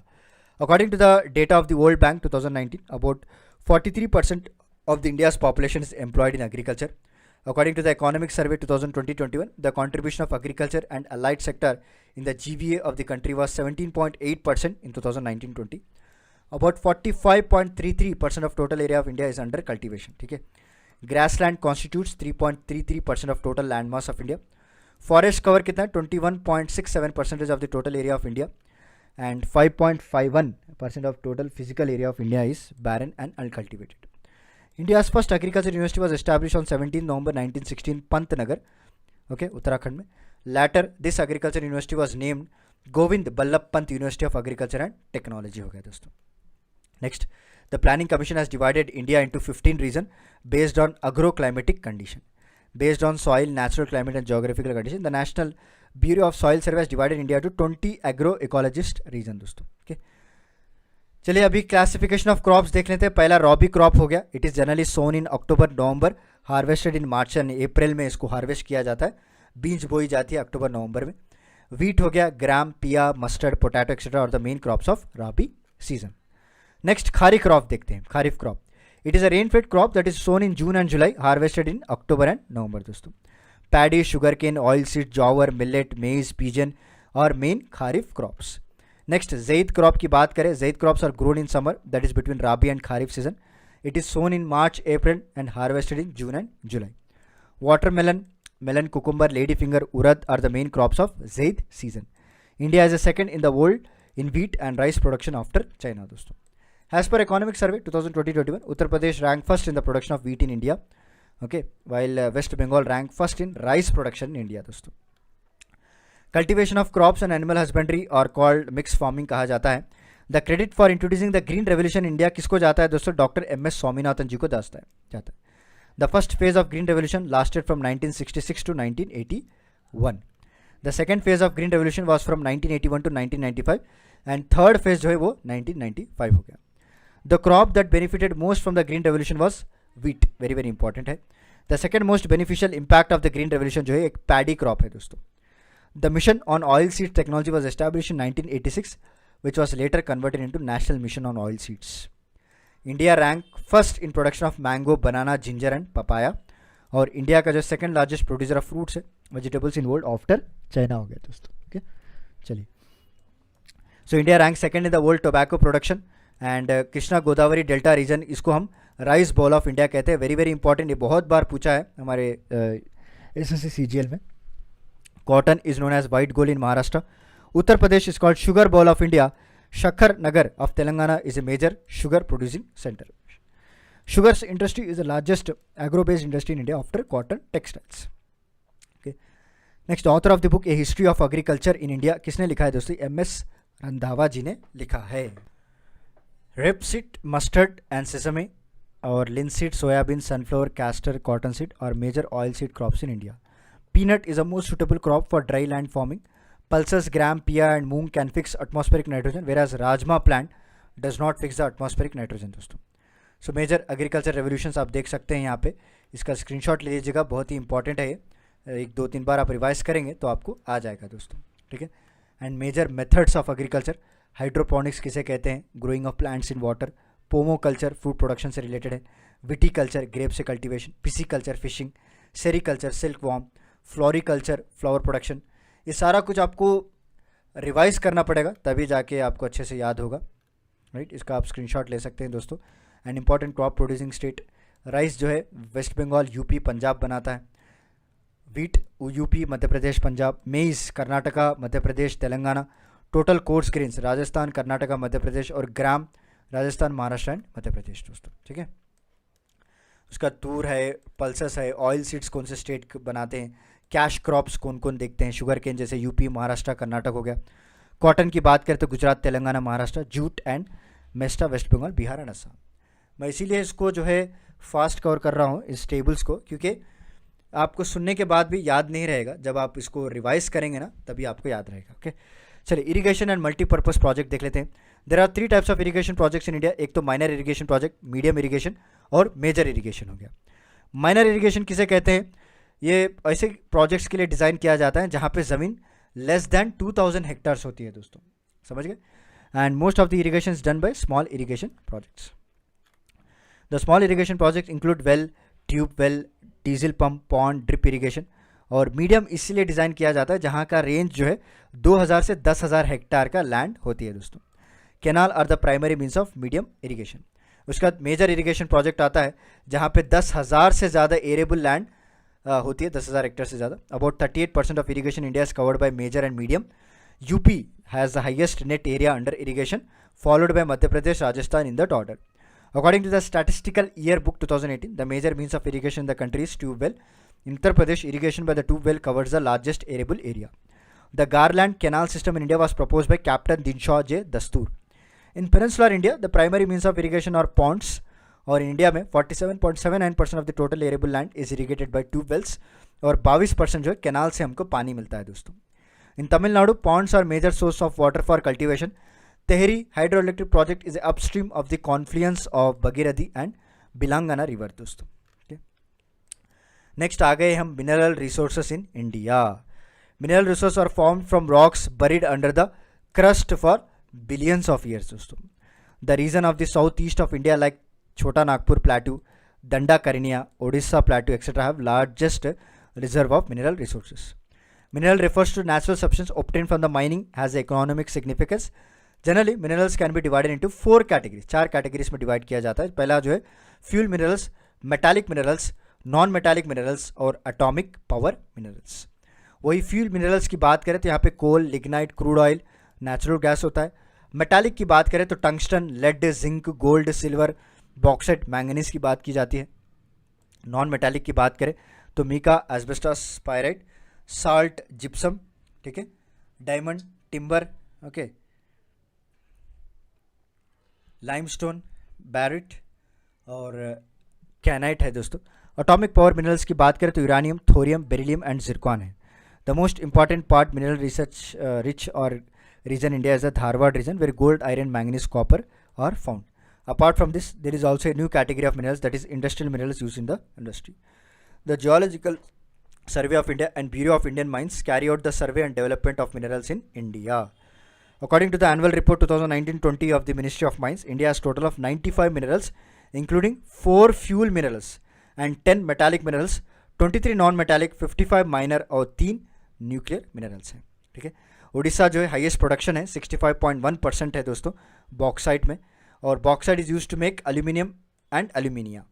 According to the data of the world bank 2019, about 43% of the India's population is employed in agriculture. According to the economic survey 2020-21, the contribution of agriculture and allied sector in the GVA of the country was 17.8% in 2019-20. About 45.33% of total area of India is under cultivation. ठीक है. Grassland constitutes 3.33% of total land mass of India. Forest cover कितना है? 21.67% of the total area of India, and 5.51% of total physical area of India is barren and uncultivated. India's first agriculture university was established on 17 November 1916, Pantnagar, okay, Uttarakhand में. Later, this agriculture university was named Govind Ballabh Pant University of Agriculture and Technology हो गया दोस्तों. Next, the Planning Commission has divided India into 15 regions based on agroclimatic condition. Based on soil, natural climate and geographical condition, the National Bureau of Soil Survey has divided India into 20 agroecologist region दोस्तों. Okay. चलिए अभी classification of crops देख लेते हैं. पहला Robbie crop हो गया. It is generally sown in October November, harvested in March and April में इसको हार्वेस्ट किया जाता है. बीज बोई जाती है अक्टूबर नवंबर में. वीट हो गया, gram, pea, mustard, potato etcetera और the main crops of rabi season. Next kharif crop देखते हैं. Kharif crop it is a rain fed crop that is sown in June and July, harvested in October and November दोस्तों. Paddy, sugar cane, oil seed, jowar, millet, maize, pigeon और main kharif crops. Next zaid crop की बात करें. Zaid crops are grown in summer that is between rabi and kharif season. It is sown in March, April and harvested in June and July. Watermelon, melon, cucumber, ladyfinger, urad are the main crops of Zaid season. India is a second in the world in wheat and rice production after China दोस्तों. As per Economic Survey 2020-21, Uttar Pradesh ranked first in the production of wheat in India, okay, while West Bengal ranked first in rice production in India दोस्तों. Cultivation of crops and animal husbandry are called mixed farming कहा जाता है. The credit for introducing the green revolution in India किसको जाता है दोस्तों? Doctor MS Swaminathan जी को जाता है. The first phase of Green Revolution lasted from 1966 to 1981. The second phase of Green Revolution was from 1981 to 1995 and third phase जो है वो 1995 हो गया. The crop that benefited most from the Green Revolution was wheat. Very very important है. The second most beneficial impact of the Green Revolution जो है एक paddy crop है दोस्तों. The Mission on Oilseed Technology was established in 1986, which was later converted into National Mission on Oilseeds. India rank first in production of mango, banana, ginger and papaya. और India का जो second largest producer of fruits है, vegetables in world after China हो गया दोस्तों. Okay चलिए. So India rank second in the world tobacco production and Krishna Godavari delta region, इसको हम राइस बॉल ऑफ इंडिया कहते हैं. वेरी वेरी इंपॉर्टेंट, ये बहुत बार पूछा है हमारे एसएससी सीजीएल में. Cotton is known as white gold in Maharashtra. Uttar Pradesh is called sugar bowl of India. Shakhar Nagar of Telangana is a major sugar producing center. Sugar industry is the largest agro-based industry in India after cotton textiles. Okay. Next, author of the book A History of Agriculture in India किसने लिखा है दोस्तों? MS Randhawa जी ने लिखा है. Rapeseed, mustard and sesame और linseed, soybean, sunflower, castor, cottonseed are major oilseed crops in India. Peanut is a most suitable crop for dry land farming. Pulses, gram, pea and moong can fix atmospheric nitrogen, whereas rajma plant does not fix the atmospheric nitrogen दोस्तों. So major agriculture revolutions आप देख सकते हैं यहाँ पे. इसका screenshot ले लीजिएगा, बहुत ही इंपॉर्टेंट है ये. एक दो तीन बार आप रिवाइज करेंगे तो आपको आ जाएगा दोस्तों. ठीक है. And major methods of agriculture. Hydroponics किसे कहते हैं? Growing of plants in water. Pomo culture food production से रिलेटेड है. विटीकल्चर ग्रेप से cultivation. Pisciculture fishing. Sericulture silk worm. Floriculture flower production. ये सारा कुछ आपको रिवाइज करना पड़ेगा तभी जाके आपको अच्छे से याद होगा. राइट, इसका आप स्क्रीनशॉट ले सकते हैं दोस्तों. And important crop producing state. Rice जो है वेस्ट बंगाल, यूपी, पंजाब बनाता है. Wheat UP, Madhya Pradesh, Punjab. Maize Karnataka, Madhya Pradesh, Telangana. Total coarse grains Rajasthan, Karnataka, Madhya Pradesh. और ग्राम राजस्थान, महाराष्ट्र एंड मध्य प्रदेश दोस्तों. ठीक है. उसका तूर है, पल्सेस है. ऑयल सीड्स कौन से स्टेट बनाते हैं. कैश क्रॉप्स कौन कौन देखते हैं? शुगर केन जैसे यूपी, महाराष्ट्र, कर्नाटक हो गया. कॉटन की बात करें तो Gujarat, Telangana, Maharashtra. Jute and mesta waste Bengal, Bihar and Assam. मैं इसीलिए इसको जो है फास्ट कवर कर रहा हूँ इस टेबल्स को, क्योंकि आपको सुनने के बाद भी याद नहीं रहेगा. जब आप इसको रिवाइज करेंगे ना तभी आपको याद रहेगा. ओके चलिए. इरीगेशन एंड मल्टीपर्पज़ प्रोजेक्ट देख लेते हैं. There are 3 types of irrigation projects in India. एक तो minor irrigation project, medium irrigation और मेजर इरीगेशन हो गया. माइनर इरीगेशन किसे कहते हैं? ये ऐसे प्रोजेक्ट्स के लिए डिज़ाइन किया जाता है जहाँ पे ज़मीन लेस दैन 2000 हेक्टार्स होती है दोस्तों. समझ गए. And most of the irrigation is done by small irrigation projects. The small irrigation project include well, tube well, diesel pump, pond, drip irrigation. और मीडियम इसलिए डिज़ाइन किया जाता है जहाँ का रेंज जो है 2000 से 10,000 हेक्टार का लैंड होती है दोस्तों. Canal are the primary means of medium irrigation. उसका मेजर इरीगेशन प्रोजेक्ट आता है जहाँ पे 10,000 से ज़्यादा एरेबल लैंड होती है, 10,000 हेक्टर से ज़्यादा. About 38% of irrigation India is covered by major and medium. UP has the highest net area under irrigation, followed by Madhya Pradesh, Rajasthan in that order. According to the Statistical Yearbook 2018, the major means of irrigation in the country is tube well. In Uttar Pradesh, irrigation by the tube well covers the largest arable area. The Garland Canal system in India was proposed by Captain Dinshaw J. Dastoor. In peninsular India, the primary means of irrigation are ponds. और India में 47.79% of the total arable land is irrigated by tube wells और 22% जो है canal से हमको पानी मिलता है दोस्तों. In Tamil Nadu, ponds are major source of water for cultivation. Tehri hydroelectric project is upstream of the confluence of Bhagirathi and Bilangana river दोस्तों. नेक्स्ट आ गए हम mineral resources in India. Mineral resource are formed from rocks buried under the crust for billions of years दोस्तों. The region of the south east of India like Chota Nagpur Plateau, Dandakarinia, Odisha Plateau, etc. have largest reserve of mineral resources. Mineral refers to natural substance obtained from the mining, has economic significance. Generally minerals can be divided into 4 categories, 4 categories में divide किया जाता है. पहला जो है fuel minerals, metallic minerals, non metallic minerals और atomic power minerals. वही fuel minerals की बात करें तो यहाँ पे coal, lignite, crude oil, natural gas होता है. मेटालिक की बात करें तो tungsten, lead, zinc, gold, silver, bauxite, manganese की बात की जाती है. नॉन मेटालिक की बात करें तो mica, asbestos, pyrite, salt, gypsum, ठीक है, diamond, timber, okay, limestone, barite और कैनाइट है दोस्तों. एटॉमिक पावर मिनरल्स की बात करें तो uranium, thorium, beryllium and zircon है. The most important part mineral research rich और region India is the Dharwar region where gold, iron, manganese, copper are found. Apart from this, there is also a new category of minerals, that is industrial minerals used in the industry. The Geological Survey of India and Bureau of Indian Mines carry out the survey and development of minerals in India. According to the annual report 2019-20 of the Ministry of Mines, India has total of 95 minerals, including 4 fuel minerals and 10 metallic minerals, 23 non-metallic, 55 minor और 3 nuclear minerals हैं. ठीक है. उड़ीसा जो है highest production है, 65.1% है दोस्तों bauxite में. और bauxite is use to make aluminium and alumina.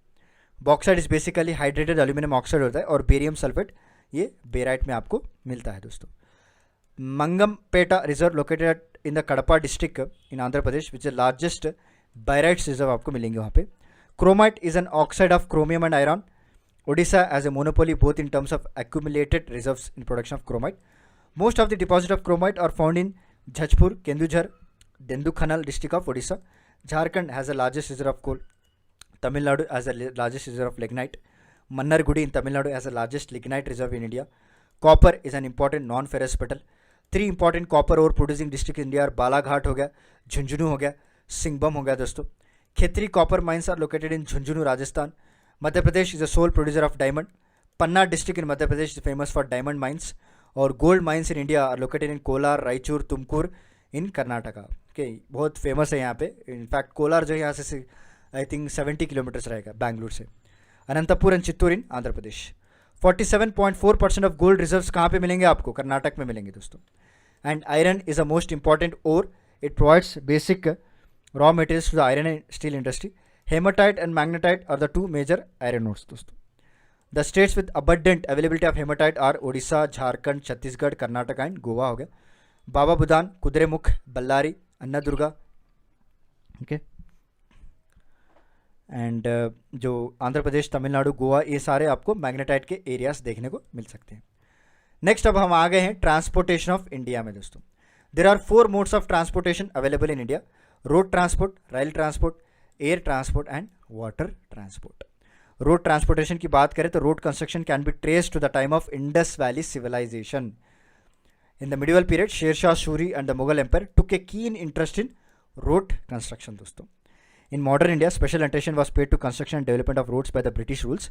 Bauxite is basically hydrated aluminium oxide होता है और बेरियम सल्फेट ये बेराइट में आपको मिलता है दोस्तों. Mangampeta reserve located in the Kadapa district in Andhra Pradesh which is largest barytes reserve आपको मिलेंगे वहाँ पे. Chromite is an oxide of chromium and iron. Odisha as a monopoly both in terms of accumulated reserves in production of chromite. Most of the deposit of chromite are found in Jajpur, Kendujhar, Dhenkanal district of Odisha. Jharkhand has the largest reserve of coal. Tamil Nadu has the largest reserve of lignite. Mannargudi in Tamil Nadu has the largest lignite reserve in India. Copper is an important non-ferrous metal. 3 important copper ore producing district in India are Balaghat हो गया, झुंझुनू हो गया, सिंगबम हो गया दोस्तों. Khetri copper mines are located in Jhunjhunu, Rajasthan. Madhya Pradesh is the sole producer of diamond. Panna district in Madhya Pradesh is famous for diamond mines. और gold mines in India are located in Kolar, Raichur, Tumkur in Karnataka. Okay, बहुत famous है यहाँ पे. In fact Kolar जो है यहाँ से I think 70 kilometres रहेगा बैंगलोर से. Anantapur and Chittoor in Andhra Pradesh. 47.4% of gold reserves कहाँ पे मिलेंगे आपको? कर्नाटक में मिलेंगे दोस्तों. And iron is a most important ore. It provides basic raw materials to the iron and steel industry. Haematite and magnetite are the 2 major iron ores दोस्तों. The states with abundant availability of haematite are Odisha, Jharkhand, Chhattisgarh, Karnataka and Goa हो गया. Baba Budan, Kudremukh, Ballari, अन्नादुर्गा, okay, and जो आंध्र प्रदेश, तमिलनाडु, गोवा, ये सारे आपको magnetite के areas देखने को मिल सकते हैं. नेक्स्ट अब हम आ गए हैं ट्रांसपोर्टेशन ऑफ इंडिया में दोस्तों. There are 4 modes of transportation available in India. Road transport, rail transport, air transport and water transport. Road transportation की बात करें तो road construction can be traced to the time of Indus valley civilisation. In the medieval period, Sher Shah Suri and the Mughal Empire took a keen interest in road construction दोस्तों. In modern India, special attention was paid to construction and development of roads by the British rules.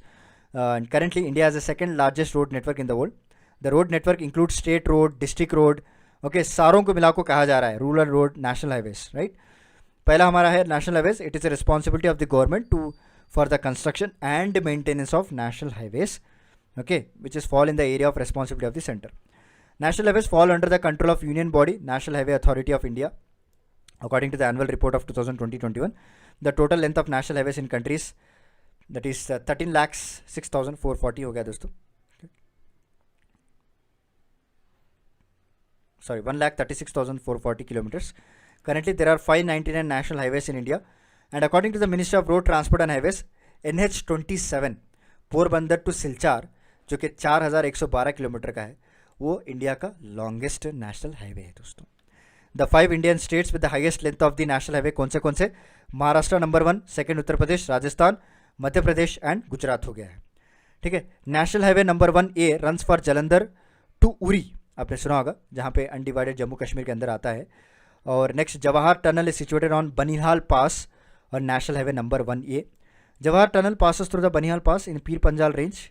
And currently, India has the second largest road network in the world. The road network includes state road, district road, okay, सारों को मिला को कहा जा रहा है rural road, national highways, right? पहला हमारा है national highways. It is a responsibility of the government for the construction and maintenance of national highways, okay, which is fall in the area of responsibility of the center. National highways fall under the control of union body, National Highway Authority of India. According to the annual report of 2020-21, the total length of national highways in countries, that is 13,06,440 हो गया दोस्तों. Sorry, 1,36,440 kilometers. Currently, there are 599 national highways in India, and according to the Ministry of Road Transport and Highways, NH27 Porbandar to Silchar जो कि 4,112 kilometre का है, वो India का longest national highway है दोस्तों. The 5 Indian states with the highest length of the national highway कौन से? Maharashtra number 1, second Uttar Pradesh, Rajasthan, Madhya Pradesh and Gujarat हो गया है. ठीक है. National highway number 1A runs for Jalandhar to Uri, आपने सुना होगा, जहाँ पे अनडिवाइडेड जम्मू कश्मीर के अंदर आता है. और next Jawahar tunnel is situated on Banihal pass और national highway number 1A. Jawahar tunnel passes through the Banihal pass in Pir Panjal range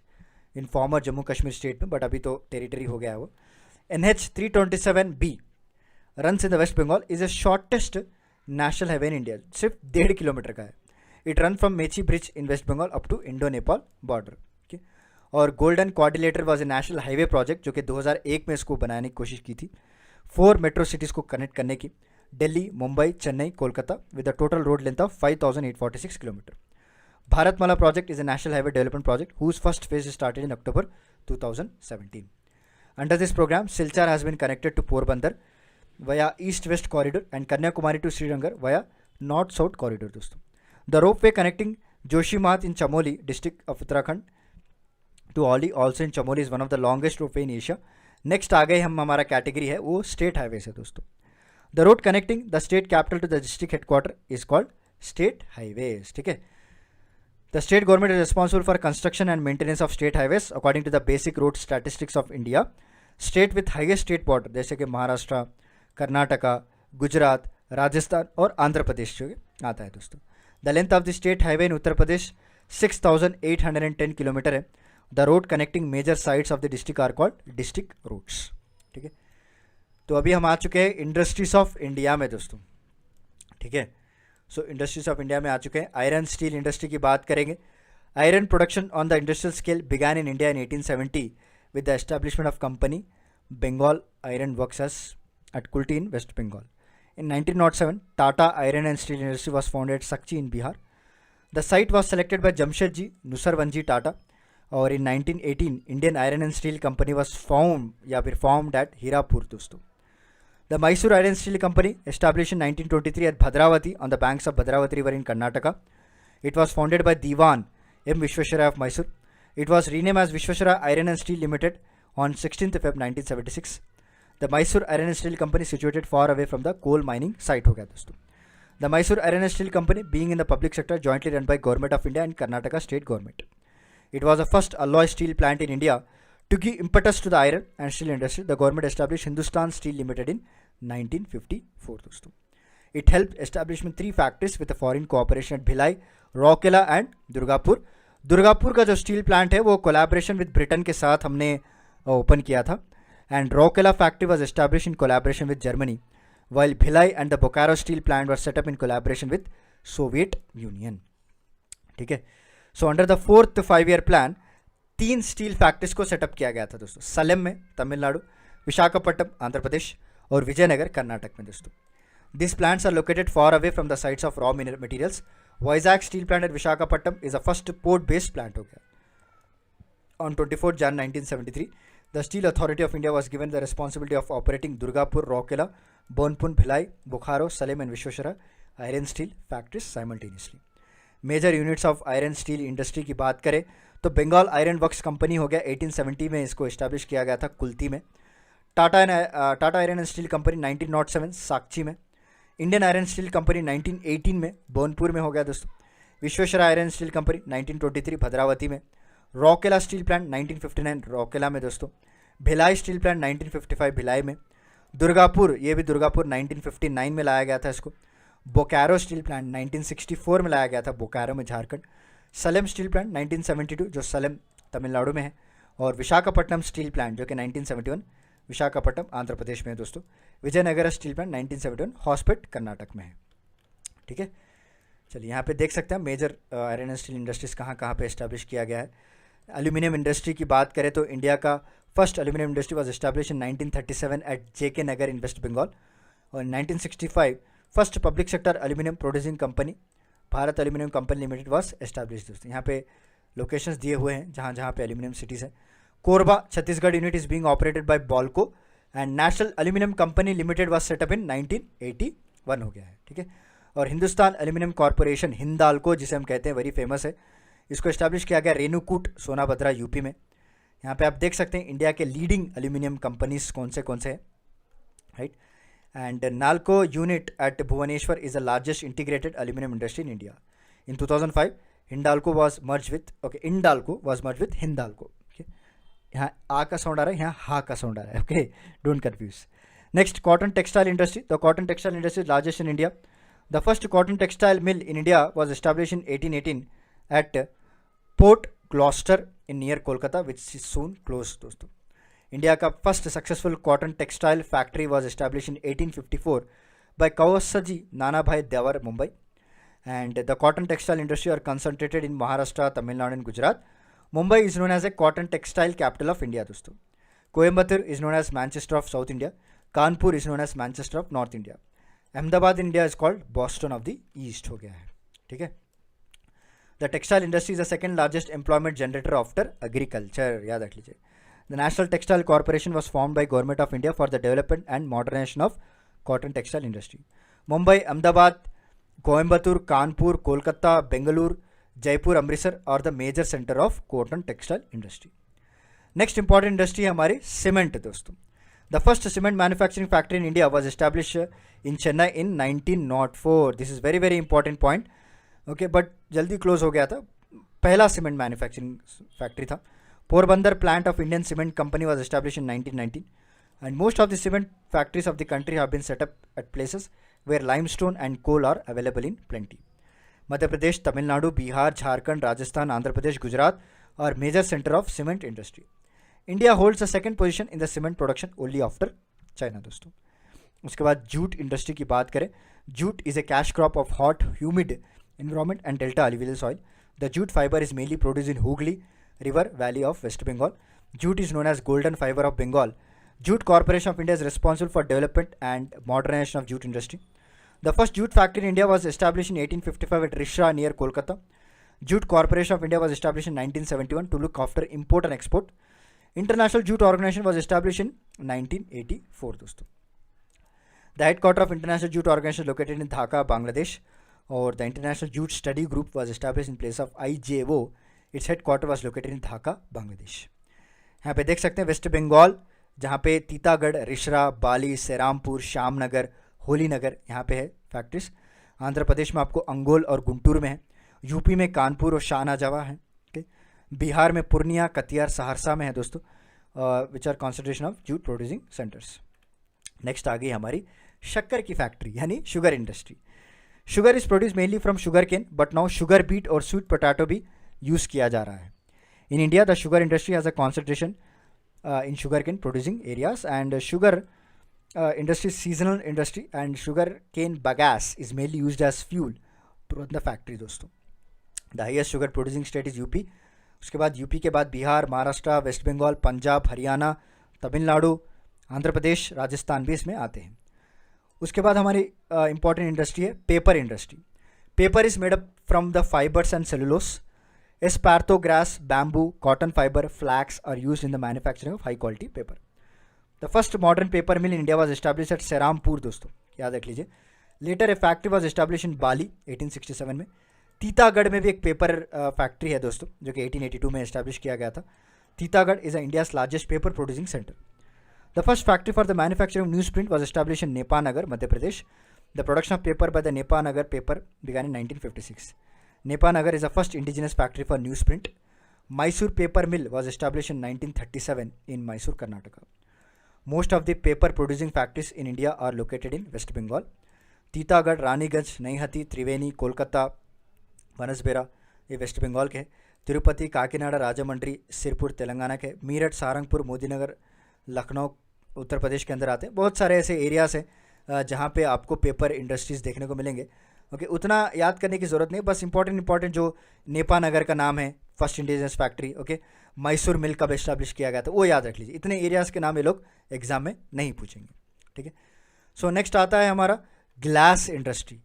in former Jammu Kashmir state में, बट अभी तो टेरिटरी हो गया है वो. NH 327B runs in the West Bengal, is a shortest national highway in India. सिर्फ 1.5 kilometre का है. It run from Mechi bridge in waste Bengal up to Indo Nepal border. और golden quadrilateral was a national highway project जो कि 2001 में इसको बनाने की कोशिश की थी 4 मेट्रो सिटीज़ को कनेक्ट करने की, Delhi, Mumbai, Chennai, Kolkata, with a total road length of 5846 kilometre. Bharatmala project is a national highway development project whose first phase started in October 2017. Under this program, Silchar has been connected to Porbandar via east-west corridor and Kanyakumari to Srinagar via north-south corridor. दोस्तों, the ropeway connecting Joshimath in Chamoli district of Uttarakhand to Oli also in Chamoli is one of the longest ropeway in Asia. Next आ गए हम, हमारा category है वो state highway है दोस्तों। The road connecting the state capital to the district headquarter is called state highways। ठीक है, the state government is responsible for construction and maintenance of state highways according to the basic road statistics of India. State with highest state border जैसे कि महाराष्ट्र, कर्नाटका, गुजरात, राजस्थान और आंध्र प्रदेश जो आता है दोस्तों। The length of the state highway in Uttar Pradesh 6810 kilometre है। The road connecting major sites of the district are called district roads। ठीक है, तो अभी हम आ चुके हैं इंडस्ट्रीज ऑफ इंडिया में दोस्तों। ठीक है, सो इंडस्ट्रीज ऑफ इंडिया में आ चुके हैं। आयरन स्टील इंडस्ट्री की बात करेंगे। Iron production on the industrial scale began in India in 1870 with the establishment of Company Bengal Iron Works at Kulti in West Bengal. In 1907, Tata Iron and Steel Industry was founded at Sakchi in Bihar. The site was selected by Jamshedji Nusarwanji Tata. और in 1918, Indian Iron and Steel Company was formed at Hirapur दोस्तों। The Mysore Iron Steel Company, established in 1923 at Bhadravati on the banks of Bhadravati River in Karnataka. It was founded by Diwan M. Vishweshwaraya of Mysore. It was renamed as Vishweshwaraya Iron and Steel Limited on 16th Feb 1976. The Mysore Iron and Steel Company situated far away from the coal mining site हो गया दोस्तों। The Mysore Iron and Steel Company being in the public sector jointly run by Government of India and Karnataka State Government. It was the first alloy steel plant in India to give impetus to the iron and steel industry. The government established Hindustan Steel Limited in 1954 दोस्तों। It helped establishment 3 factories with a foreign cooperation at Bhilai, Rourkela and Durgapur. Durgapur का जो steel plant है वो collaboration with Britain के साथ हमने open किया था। And Rourkela factory was established in collaboration with Germany, while Bhilai and the Bokaro steel plant were set up in collaboration with Soviet Union। ठीक है, so under the 4th 5-year plan 3 steel factories को setup किया गया था दोस्तों। सलेम में तमिलनाडु, विशाखापट्टनम आंध्र प्रदेश और विजयनगर कर्नाटक में दोस्तों। This plants are located far away from the sites of raw materials. Vizag steel plant at Visakhapatnam is the first port based plant हो गया। On 24 Jan 1973 the Steel Authority of India was given the responsibility of operating Durgapur, Rourkela, Bonpur, Bhilai, Bokaro, Salem and Vishweshwara iron steel factories simultaneously। Major units of iron steel industry की बात करें तो Bengal Iron works company हो गया 1870 में, इसको establish किया गया था कुल्ती में। Tata iron and steel company 1907 साक्षी में। इंडियन आयरन स्टील कंपनी 1918 में बोनपुर में हो गया दोस्तों। Vishweshwara iron steel company 1923 Bhadravati में। रॉकेला स्टील प्लांट 1959 रॉकेला में दोस्तों। भिलाई स्टील प्लांट 1955 भिलाई में। दुर्गापुर, ये भी दुर्गापुर 1959 में लाया गया था इसको। बोकारो स्टील प्लांट 1964 में लाया गया था बोकारो में झारखंड। सलेम स्टील प्लांट 1972 जो सलेम तमिलनाडु में है। और विशाखापट्टनम स्टील प्लांट जो कि 1971 विशाखापट्टनम आंध्र प्रदेश में है दोस्तों। विजयनगर स्टील प्लांट 1971 हॉस्पेट कर्नाटक में है। ठीक है, चलिए यहाँ पे देख सकते हैं major iron and steel industries कहाँ कहाँ पे एस्टैब्लिश किया गया है। एल्यूमिनियम इंडस्ट्री की बात करें तो इंडिया का first aluminium industry was establish in 1937 at JK Nagar in waste Bengal. और 1965 first public sector aluminium producing company Bharat Aluminium Company Limited was establish दोस्तों। यहाँ पे लोकेशंस दिए हुए हैं जहाँ जहाँ पे एल्यूमिनियम सिटीज़ हैं। Korba Chhattisgarh unit is being operated by BALCO and National Aluminium Company Limited was set up in 1981 हो गया है। ठीक है, और हिंदुस्तान एल्यूमिनियम कॉर्पोरेशन हिंदाल्को जिसे हम कहते हैं वेरी फेमस है, इसको एस्टैब्लिश किया गया रेणुकूट सोनाभद्रा यूपी में। यहाँ पे आप देख सकते हैं इंडिया के लीडिंग एल्यूमिनियम कंपनीज कौन से हैं, right. And NALCO unit at Bhubaneswar is the largest integrated aluminium industry in India. In 2005 Indalco was merge with Hindalco. यहाँ आ का साउंड आ रहा है, यहाँ हा का साउंड आ रहा है, okay, don't confuse. Next, cotton textile industry. The cotton textile industry largest in India. The first cotton textile mill in India was establish in 1818 at Port Gloucester in near Kolkata, which is soon closed दोस्तों। India का first successful cotton textile factory was establish in 1854 by Kawasaki Nanabhai Davar Mumbai. and the cotton textile industry are concentrated in Maharashtra, Tamil Nadu and Gujarat. Mumbai is known as a cotton textile capital of India दोस्तों. Coimbatore is known as Manchester of South India. Kanpur is known as Manchester of North India. Ahmedabad in India is called Boston of the East हो गया है. ठीक है. The textile industry is the second largest employment generator after agriculture. याद रख लीजिए. The National Textile Corporation was formed by Government of India for the development and modernization of cotton textile industry. Mumbai, Ahmedabad, Coimbatore, Kanpur, Kolkata, Bengaluru, Jaipur, Amritsar are the major center of cotton textile industry. Next important industry है हमारी cement दोस्तों. The first cement manufacturing factory in India was established in Chennai in 1904. This is very very important point. Okay, but जल्दी close हो गया था. पहला cement manufacturing factory था. Porbandar plant of Indian Cement Company was established in 1919, and most of the cement factories of the country have been set up at places where limestone and coal are available in plenty. Madhya Pradesh, Tamil Nadu, Bihar, Jharkhand, Rajasthan, Andhra Pradesh, Gujarat are major center of cement industry. India holds the second position in the cement production only after China दोस्तों. उसके बाद jute industry की बात करें. Jute is a cash crop of hot, humid environment and delta alluvial soil. The jute fiber is mainly produced in Hooghly River Valley of West Bengal. Jute is known as golden fiber of Bengal. Jute Corporation of India is responsible for development and modernization of jute industry. The first jute factory in India was established in 1855 at Risra near Kolkata. Jute Corporation of India was established in 1971 to look after import and export. International Jute Organization was established in 1984 दोस्तों. The headquarter of International Jute Organization is located in Dhaka, Bangladesh, और the International Jute Study Group was established in place of IJO. Its headquarter was located in Dhaka, Bangladesh. यहाँ पे देख सकते हैं waste Bengal जहाँ पे तीतागढ़, रिशरा, बाली, सेरामपुर, श्यामनगर, होली नगर यहाँ पे है फैक्ट्रीज. आंध्र प्रदेश में आपको अंगोल और गुंटूर में है. यूपी में कानपुर और शाहनजावा है. बिहार में पूर्णिया, कतियार, सहरसा में है दोस्तों, which are concentration of jute producing centres. Next आ गई हमारी शक्कर की फैक्ट्री यानी sugar industry. Sugar is produce mainly from sugar cane, but now sugar beet और स्वीट पोटैटो भी यूज़ किया जा रहा है. In India the sugar industry has a concentration in sugarcane producing areas, and sugar industry is seasonal industry, and sugar cane bagasse is mainly used as fuel to run the factory दोस्तों. The highest sugar producing state is UP. उसके बाद UP के बाद Bihar, Maharashtra, waste Bengal, Punjab, Haryana, Tamil Nadu, Andhra प्रदेश, राजस्थान भी इसमें आते हैं. उसके बाद हमारी इंपॉर्टेंट इंडस्ट्री है paper industry. Paper is made up from the fibres and cellulose. Esparto grass, bamboo, cotton fiber, flax are used in the manufacturing of high quality paper. The first modern paper mill in India was established at Serampur दोस्तों, याद रख लीजिए. Later a factory was established in Bali 1867 में. तीतागढ़ में भी एक paper factory है दोस्तों जो कि 1882 में एस्टैब्लिश किया गया था. Titagarh is India's largest paper producing center. The first factory for the manufacturing of newsprint was established in Nepanagar, Madhya Pradesh. The production of paper by the Nepanagar paper began in 1956. Nepanagar is the first indigenous factory for newsprint. Mysore paper mill was established in 1937 in Mysore, Karnataka. Most of the paper producing factories in India are located in West Bengal. Titagarh, Raniganj, Naihati, Triveni, Kolkata, Banasbera ये waste Bengal के. तिरुपति, काकीनाडा, राजामंड्री, सिरपुर तेलंगाना के. मीरठ, सारंगपुर, मोदीनगर, लखनऊ उत्तर प्रदेश के अंदर आते हैं. बहुत सारे ऐसे एरियाज हैं जहाँ पे आपको पेपर इंडस्ट्रीज़ देखने को मिलेंगे. ओके उतना याद करने की ज़रूरत नहीं, बस इंपॉर्टेंट जो नेपानगर का नाम है first indigenous factory. Okay Mysore mill कब एस्टैब्लिश किया गया था वो याद रख लीजिए. इतने एरियाज़ के नाम ये लोग एग्जाम में नहीं पूछेंगे. ठीक है. सो नेक्स्ट आता है हमारा glass industry.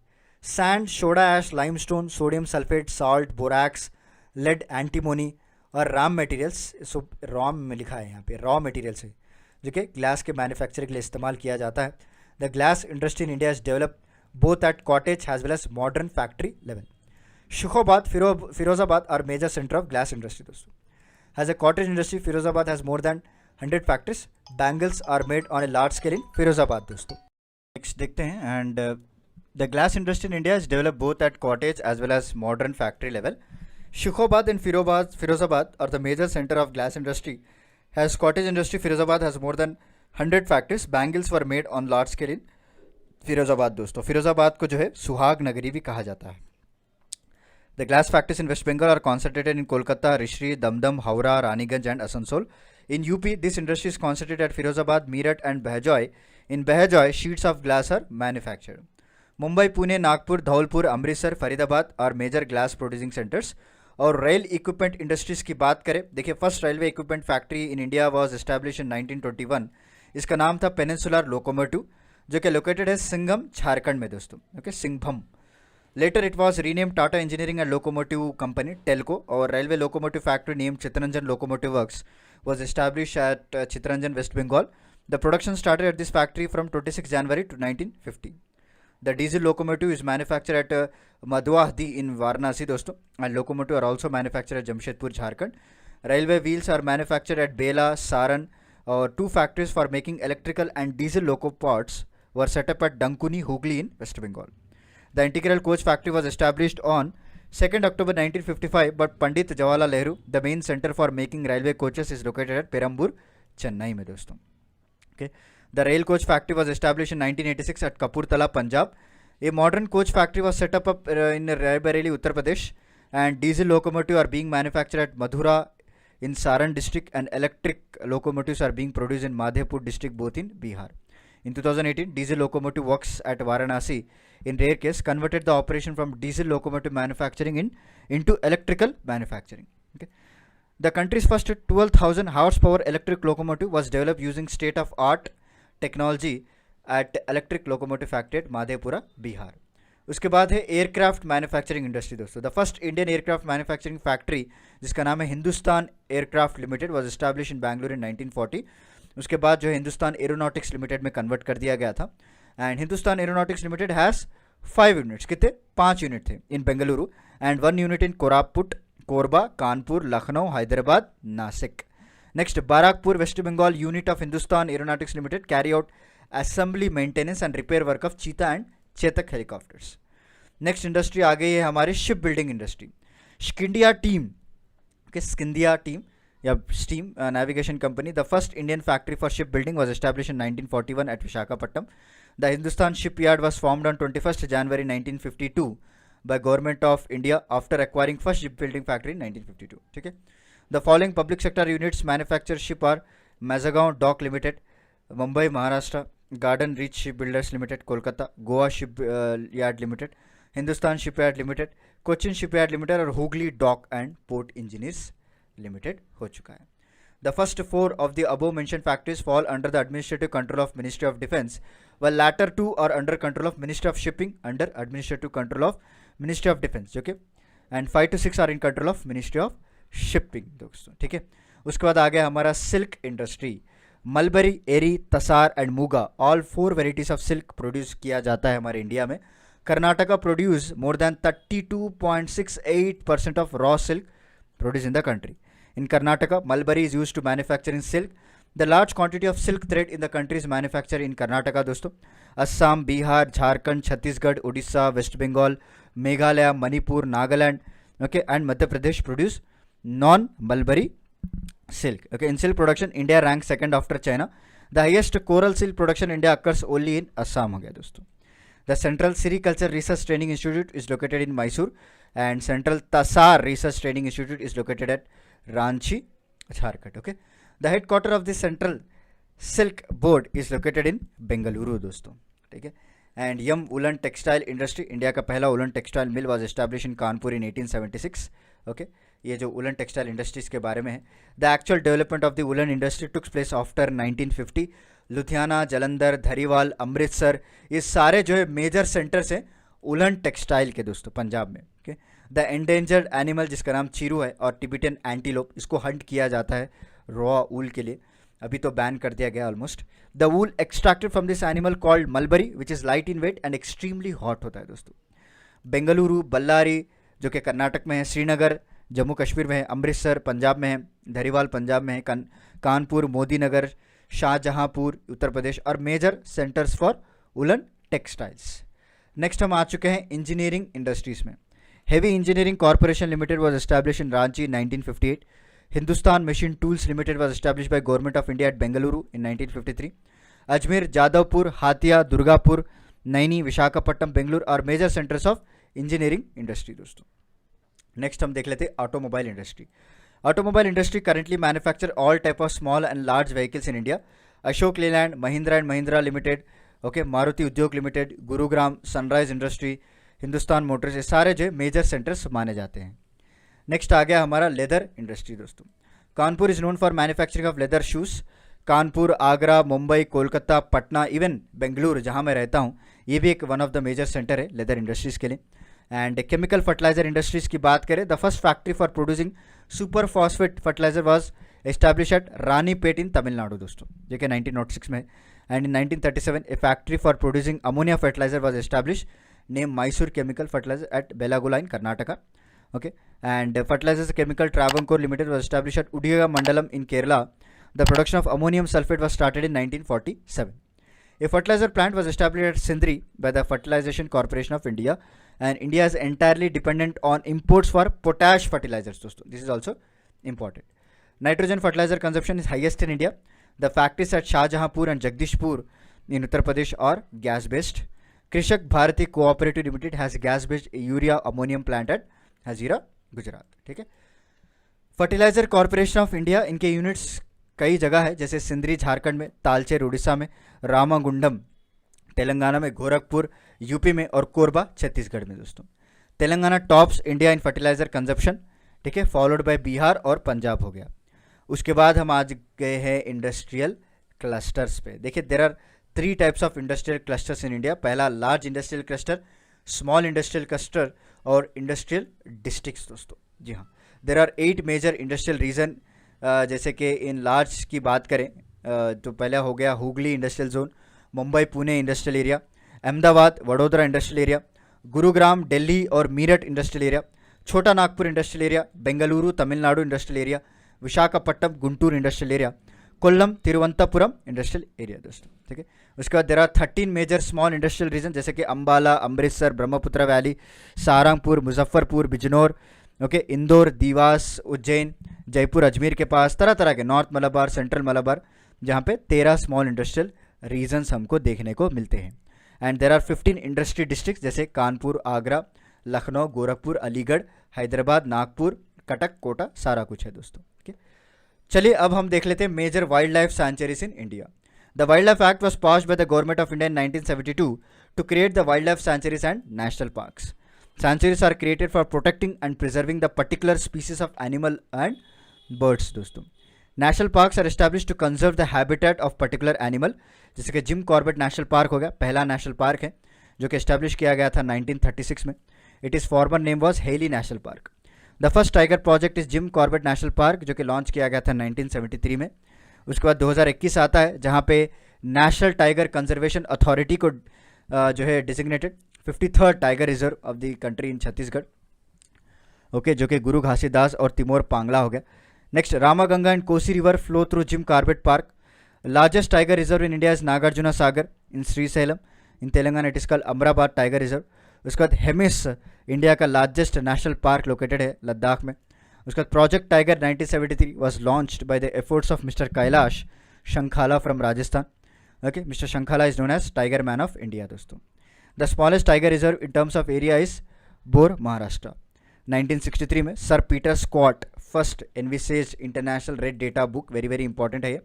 Sand, soda ash, limestone, sodium sulphate, salt, borax, lead, antimony और रॉ मटेरियल्स. सो रॉ में लिखा है यहाँ पे रॉ मटेरियल्स है जो कि ग्लास के मैन्युफैक्चरिंग के लिए इस्तेमाल किया जाता है. The glass industry in India is develop both at cottage as well as modern factory level. Shukhabad, Firozabad are major center of glass industry दोस्तों. As a cottage industry, Firozabad has more than 100 factories. Bangles are made on a large scale in Firozabad दोस्तों. Next देखते हैं and the glass industry in India is developed both at cottage as well as modern factory level. Shukhabad and Firozabad are the major center of glass industry. As cottage industry, Firozabad has more than 100 factories. Bangles were made on large scale in Firozabad दोस्तों. फिरोज़ाबाद को जो है सुहाग नगरी भी कहा जाता है. The glass factories in waste Bengal are concentrated in Kolkata, Rishra, Dum Dum, Howrah, Raniganj and Asansol. In UP this industry is concentrated at Firozabad, Meerut and Bahjoi. In Bahjoi sheets of glass are manufactured. Mumbai, Pune, Nagpur, Dholpur, Amritsar, Faridabad और मेजर ग्लास प्रोड्यूसिंग सेंटर्स। और रेल इक्विपमेंट इंडस्ट्रीज की बात करें, देखिए first railway equipment factory in India was establish in 1921। इसका नाम था peninsular locomotive, जो कि लोकेटेड है सिंघम, झारखंड में दोस्तों। Okay, Singhbhum. Later it was rename Tata engineering and locomotive company TELCO. और railway locomotive factory name Chittaranjan locomotive works was established at Chittaranjan, West Bengal. The production started at this factory from 26 January to 1950. The diesel locomotive is manufactured at Madhuahdi in Varanasi, dosto, and locomotive are also manufactured at Jamshedpur, Jharkhand. Railway wheels are manufactured at Bela, Saran. Two factories for making electrical and diesel loco parts were set up at Dankuni, Hooghly in West Bengal. The integral coach factory was established on 2nd October 1955, but Pandit Jawaharlal Nehru, the main center for making railway coaches, is located at Perambur, Chennai में दोस्तों. Okay, the rail coach factory was established in 1986 at Kapurthala, Punjab. A modern coach factory was set up in Raebareli, Uttar Pradesh, and diesel locomotives are being manufactured at Madhura in Saran district, and electric locomotives are being produced in Madhepur district, both in Bihar. In 2018, diesel locomotive works at Varanasi, in rare case, converted the operation from diesel locomotive manufacturing into electrical manufacturing. Okay. The country's first 12,000 horsepower electric locomotive was developed using state-of-art technology at electric locomotive factory at Madhepura, Bihar. उसके बाद है aircraft manufacturing industry दोस्तों. The first Indian aircraft manufacturing factory, जिसका नाम है Hindustan Aircraft Limited, was establish in Bangalore in 1940. उसके बाद जो है हिंदुस्तान एरोनॉटिक्स लिमिटेड में कन्वर्ट कर दिया गया था. And Hindustan Aeronautics Limited has 5 units. कितने? 5 यूनिट थे in Bengaluru and 1 unit in Koraput, Korba, Kanpur, Lucknow, Hyderabad, Nashik. Next, Barrackpore, West Bengal unit of Hindustan Aeronautics limited carry out assembly, maintenance and repair work of Cheetah and Chetak helicopters. Next industry आ गई है हमारी ship building industry. Scindia team, okay, Scindia team या steam navigation company. The first Indian factory for ship building was establish in 1941 at Visakhapatnam. The Hindustan shipyard was formed on 21 January 1952 by Government of India after acquiring first shipbuilding factory in 1952. ठीक है. The following public sector units manufacture ship are Mazagon Dock Limited, Mumbai, Maharashtra; Garden Reach Shipbuilders Limited, Kolkata; Goa Shipyard Limited; Hindustan Shipyard Limited; Cochin Shipyard Limited और Hooghly Dock and Port Engineers Limited हो चुका है. The first 4 of the above mentioned factories fall under the administrative control of Ministry of Defence, while latter 2 are under control of Ministry of Shipping under administrative control of Ministry of Defence. Okay, and 5 to 6 are in control of Ministry of Shipping दोस्तों. ठीक है. उसके बाद आ गया हमारा silk industry. Mulberry, eri, tasar and muga, all 4 varieties of silk produce किया जाता है हमारे इंडिया में. Karnataka produce more than 32.68% of raw silk produce in the country. In Karnataka, mulberry is used to manufacture in silk. The large quantity of silk thread in the country is manufactured in Karnataka दोस्तों. Assam, Bihar, Jharkhand, Chhattisgarh, Odisha, West Bengal, Meghalaya, Manipur, Nagaland, okay, and Madhya Pradesh produce non-mulberry silk. Okay, in silk production, India ranks second after China. The highest coral silk production in India occurs only in Assam हो गया दोस्तों. The Central Sericulture Research Training Institute is located in Mysore, and Central Tasar Research Training Institute is located at Ranchi, Jharkhand. Okay, the headquarter of the Central Silk Board is located in Bengaluru दोस्तों. ठीक है. And Yum Woolen Textile Industry, India का पहला woollen textile mill was established in Kanpur in 1876. Okay, ये जो woollen textile industries के बारे में है. The actual development of the woolen industry took place after 1950. Ludhiana, Jalandhar, Dhariwal, Amritsar, ये सारे जो है मेजर सेंटर्स हैं वुलन टेक्सटाइल के दोस्तों, पंजाब में. ओके. द एंडेंजर्ड एनिमल, जिसका नाम चीरू है, और टिबेटन एंटीलोप, इसको हंट किया जाता है रॉ वूल के लिए. अभी तो बैन कर दिया गया almost. The wool extracted from this animal called mulberry, which is light in weight and extremely hot होता है दोस्तों. बेंगलुरु, बल्लारी जो कि कर्नाटक में है, श्रीनगर जम्मू कश्मीर में है, अमृतसर पंजाब में है, धरीवाल पंजाब में है, कानपुर, मोदी नगर, शाहजहांपुर उत्तर प्रदेश और major centres for woollen textiles. Next हम आ चुके हैं इंजीनियरिंग इंडस्ट्रीज में. Heavy engineering corporation limited was establish in Ranchi in 1958. Hindustan machine tools limited was establish by government of India at Bengaluru in 1953. Ajmer, Jadavpur, Hatia, Durgapur, Naini, Visakhapatnam, Bengaluru और major centres of engineering industry दोस्तों. Next हम देख लेते हैं automobile industry. Automobile industry currently manufacture all type of small and large vehicles in India. Ashok Leyland, Mahindra and Mahindra limited, okay, Maruti Udyog limited, Gurugram sunrise industry, Hindustan motors, ये सारे जो major centres माने जाते हैं। नेक्स्ट आ गया हमारा लेदर इंडस्ट्री दोस्तों। Kanpur is known for manufacturing of leather shoes. Kanpur, Agra, Mumbai, Kolkata, Patna, even Bengaluru जहाँ मैं रहता हूँ, ये भी एक one of the major centre है लेदर इंडस्ट्रीज़ के लिए। एंड केमिकल फर्टिलाइजर इंडस्ट्रीज़ की बात करें, the first factory for producing super phosphate fertiliser was establish at Ranipet in Tamil Nadu दोस्तों, जो कि 1906 में। And in 1937 a factory for producing ammonia fertiliser was establish name Mysore chemical fertiliser at Belagola in Karnataka. Okay, and fertilizers chemical Travancore Limited was established at Udiga Mandalam in Kerala. The production of ammonium sulfate was started in 1947. A fertilizer plant was established at Sindri by the Fertilization Corporation of India, and India is entirely dependent on imports for potash fertilizers. This is also important. Nitrogen fertilizer consumption is highest in India. The factories at Shahjahanpur and Jagdishpur in Uttar Pradesh are gas based. Krishak Bharati Cooperative Limited has gas based urea ammonium plant at Hazira Gujarat. ठीक है, fertiliser corporation of India, इनके units कई जगह है, जैसे सिंदरी झारखंड में, तालचेर उड़ीसा में, रामागुंडम तेलंगाना में, गोरखपुर यूपी में और कोरबा छत्तीसगढ़ में दोस्तों। Telangana tops India in fertiliser consumption, ठीक है, फॉलोड बाय बिहार और पंजाब हो गया। उसके बाद हम आज गए हैं इंडस्ट्रियल क्लस्टर्स पे। देखिए, there are 3 types of industrial clusters in India. पहला large industrial cluster, small industrial cluster और इंडस्ट्रियल डिस्ट्रिक्ट्स दोस्तों। जी हाँ, there are 8 major industrial region. जैसे कि इन लार्ज की बात करें तो पहला हो गया Hooghly industrial zone, Mumbai Pune industrial area, Ahmedabad Vadodara industrial area, Gurugram Delhi और Meerut industrial area, Chhota Nagpur industrial area, Bengaluru Tamil Nadu industrial area, Visakhapatnam Guntur industrial area, Kollam Thiruvananthapuram industrial area दोस्तों। ठीक है, उसके बाद there are 13 major small industrial region, जैसे कि अंबाला, अमृतसर, ब्रह्मपुत्र वैली, सारंगपुर, मुजफ्फरपुर, बिजनौर, ओके, इंदौर, देवास, उज्जैन, जयपुर, अजमेर के पास, तरह तरह के नॉर्थ मलाबार, सेंट्रल मलाबार, जहाँ पे 13 स्मॉल इंडस्ट्रियल रीजन्स हमको देखने को मिलते हैं। And there are 15 industry district, जैसे कानपुर, आगरा, लखनऊ, गोरखपुर, अलीगढ़, हैदराबाद, नागपुर, कटक, कोटा, सारा कुछ है दोस्तों। चलिए अब हम देख लेते हैं major wild life sanctuaries in India. The wild life act was passed by the government of India in 1972 to create the wild life sanctuaries and national parks. Sanctuaries are created for protecting and preserving the particular species of animal and birds दोस्तों। National parks are establish to conserve the habitat of particular animal, जैसे कि Jim Corbett national park हो गया, पहला national park है जो कि establish किया गया था 1936 में। It is farmer name was heli national park. The first tiger project is Jim Corbett national park, जो कि लॉन्च किया गया था 1973 में। उसके बाद 2021 आता है, जहाँ पे नेशनल टाइगर कंजर्वेशन अथॉरिटी को जो है designated 53rd tiger reserve of the country in Chhattisgarh, okay, जो कि गुरु घासीदास और तिमोर पांगला हो गया। Next, Ramganga and Kosi river flow through Jim Corbett park. Largest tiger reserve in India is Nagarjuna Sagar in Srisailam, in Telangana it is called Amrabad tiger reserve. उसके बाद हेमिस, इंडिया का largest national park located है लद्दाख में। उसके बाद project tiger 1973 was launched by the efforts of mister Kailash Sankhala from Rajasthan. Okay, mister Sankhala is known as tiger man of India दोस्तों। The smallest tiger reserve in terms of area is Bor, Maharashtra. 1963 में sir Peter Scott first envisages international red data book, very very important है ये,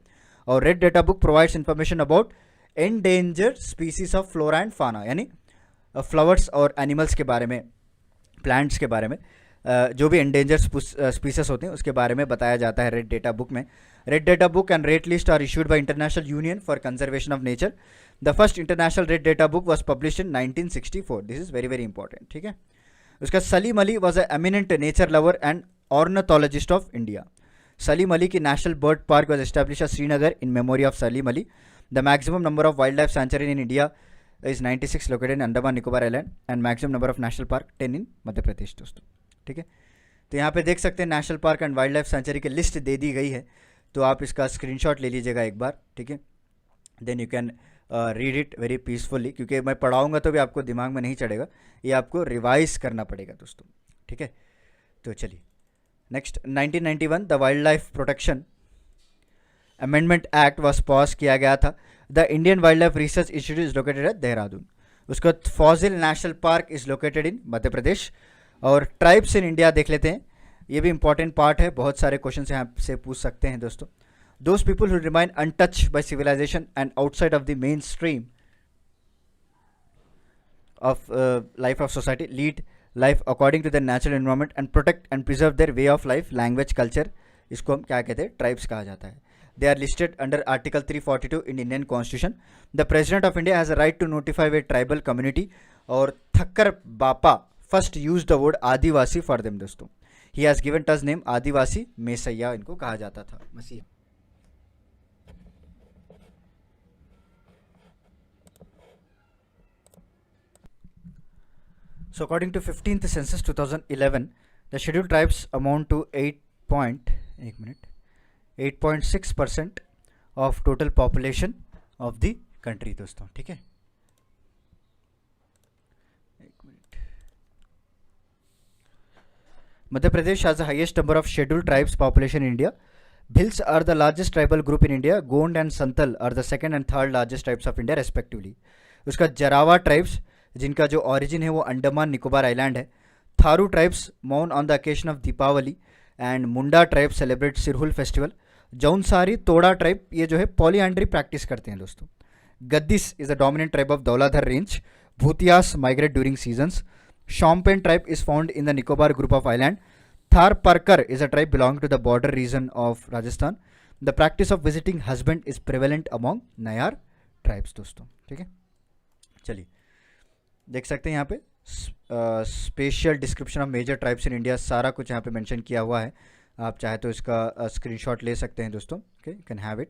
और red data book provides information about endangered species of flora and fauna, यानी flowers और animals के बारे में, plants के बारे में, जो भी एंडेंजर्ड स्पीसीज होते हैं उसके बारे में बताया जाता है रेड डेटा बुक में। Red data book and red list are issued by international union for conservation of nature. The first international red data book was publish in 1964। This is very very important. ठीक है, उसका Salim Ali was a eminent nature lover and ornithologist of India. Salim Ali की national bird park was establish at Srinagar in memory of Salim Ali. The maximum number of wild life sanctuary in India is 96 located in Andaman Nicobar island and maximum number of national park 10 इन मध्य प्रदेश दोस्तों। ठीक है, तो यहाँ पे देख सकते हैं national park and wild life sanctuary की लिस्ट दे दी गई है, तो आप इसका स्क्रीनशॉट ले लीजिएगा एक बार। ठीक है, then you can read it very peacefully, क्योंकि मैं पढ़ाऊँगा तो भी आपको दिमाग में नहीं चढ़ेगा, ये आपको रिवाइज करना पड़ेगा दोस्तों। ठीक है, तो चलिए next, 1991 the wild life protection amendment act was pass किया गया था। The Indian wild life research institute is located at Dehradun. उसके बाद fossil national park is located in Madhya Pradesh. और ट्राइब्स इन इंडिया देख लेते हैं, ये भी इंपॉर्टेंट पार्ट है, बहुत सारे क्वेश्चन यहाँ से पूछ सकते हैं दोस्तों। Those people who remain untouch by civilisation and outside of the main stream of life of society, lead life according to their natural environment and protect and preserve their way of life, language, culture. इसको हम क्या कहते हैं, tribes कहा जाता है. They are listed under Article 342 in Indian Constitution. The President of India has a right to notify a tribal community. और थक्कर बापा first used the word Adivasi for them दोस्तों. He has given us name आदिवासी मैसैया इनको कहा जाता था, मसीहा. So according to 15th census 2011, the scheduled tribes amount to 8.6% of total population of the country दोस्तों. ठीक है, Madhya Pradesh has the highest number of scheduled tribes population in India. Bhils are the largest tribal group in India. Gond and Santal are the second and third largest tribes of India respectively. उसका जरावा tribes जिनका जो origin है वो Andaman Nicobar island है. Tharu tribes मौन on the occasion of Deepawali and Munda tribe celebrate Sarhul festival. Jaunsari Toda tribe ये जो है पॉलीएंड्री प्रैक्टिस करते हैं दोस्तों. Gaddis is a dominant tribe of Dhauladhar range. Bhutias migrate during seasons. Shompen tribe is found in the Nicobar group of island. Thar Parkar is a tribe belonging to the border region of Rajasthan. The practice of visiting husband is prevalent among Nayar tribes दोस्तों. ठीक है, चलिए देख सकते हैं यहाँ पे special description of major tribes in India, सारा कुछ यहाँ पे मेंशन किया हुआ है. आप चाहे तो इसका स्क्रीनशॉट ले सकते हैं दोस्तों. Okay, you can have it.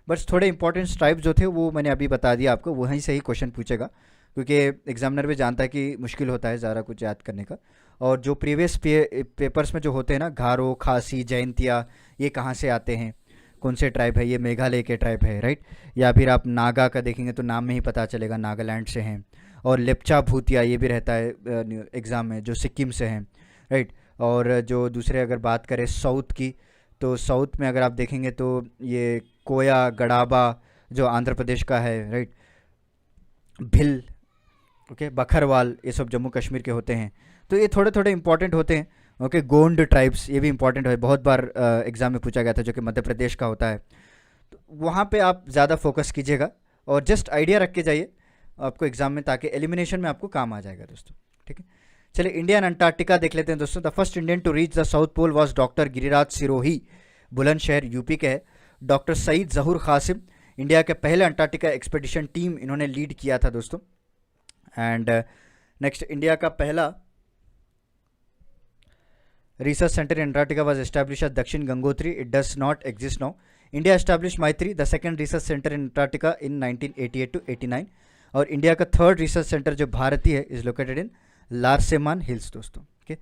बस थोड़े इंपॉर्टेंट ट्राइब्स जो थे वो मैंने अभी बता दिया आपको, वहीं से ही क्वेश्चन पूछेगा क्योंकि एग्जामिनर भी जानता है कि मुश्किल होता है ज़रा कुछ याद करने का. और जो प्रीवियस पेपर्स में जो होते हैं ना, घारो, खासी, जयंतिया, ये कहाँ से आते हैं, कौन से ट्राइब है, ये मेघालय के ट्राइब है, राइट. या फिर आप नागा का देखेंगे तो नाम में ही पता चलेगा नागालैंड से हैं. और लेप्चा भूतिया ये भी रहता है एग्ज़ाम में, जो सिक्किम से हैं, राइट. और जो दूसरे अगर बात करें साउथ की, तो साउथ में अगर आप देखेंगे तो ये कोया, गड़ाबा जो आंध्र प्रदेश का है, राइट. भिल, ओके, बखरवाल, ये सब जम्मू कश्मीर के होते हैं. तो ये थोड़े थोड़े इंपॉर्टेंट होते हैं. ओके, गोंड ट्राइब्स ये भी इंपॉर्टेंट है, बहुत बार एग्जाम में पूछा गया था, जो कि मध्य प्रदेश का होता है. तो वहाँ पे आप ज़्यादा फोकस कीजिएगा और जस्ट आइडिया रख के जाइए आपको एग्जाम में, ताकि एलिमिनेशन में आपको काम आ जाएगा दोस्तों. ठीक है, चलिए इंडिया एंड अंटार्कटिका देख लेते हैं दोस्तों. The first Indian to reach the south pole was doctor Giriraj Sirohi, Bulandshahr UP के है. डॉक्टर सईद जहूर कासिम इंडिया के पहले अंटार्कटिका एक्सपेडिशन टीम इन्होंने लीड किया था दोस्तों. एंड नेक्स्ट, इंडिया का पहला research centre in Antarctica was establish at Dakshin Gangotri. It does not exist now. India establish Maitri, the second research centre in Antarctica in 1988 to 89. और India का थर्ड रिसर्च सेंटर जो भारतीय है is located in Larsemann Hills दोस्तों. Okay,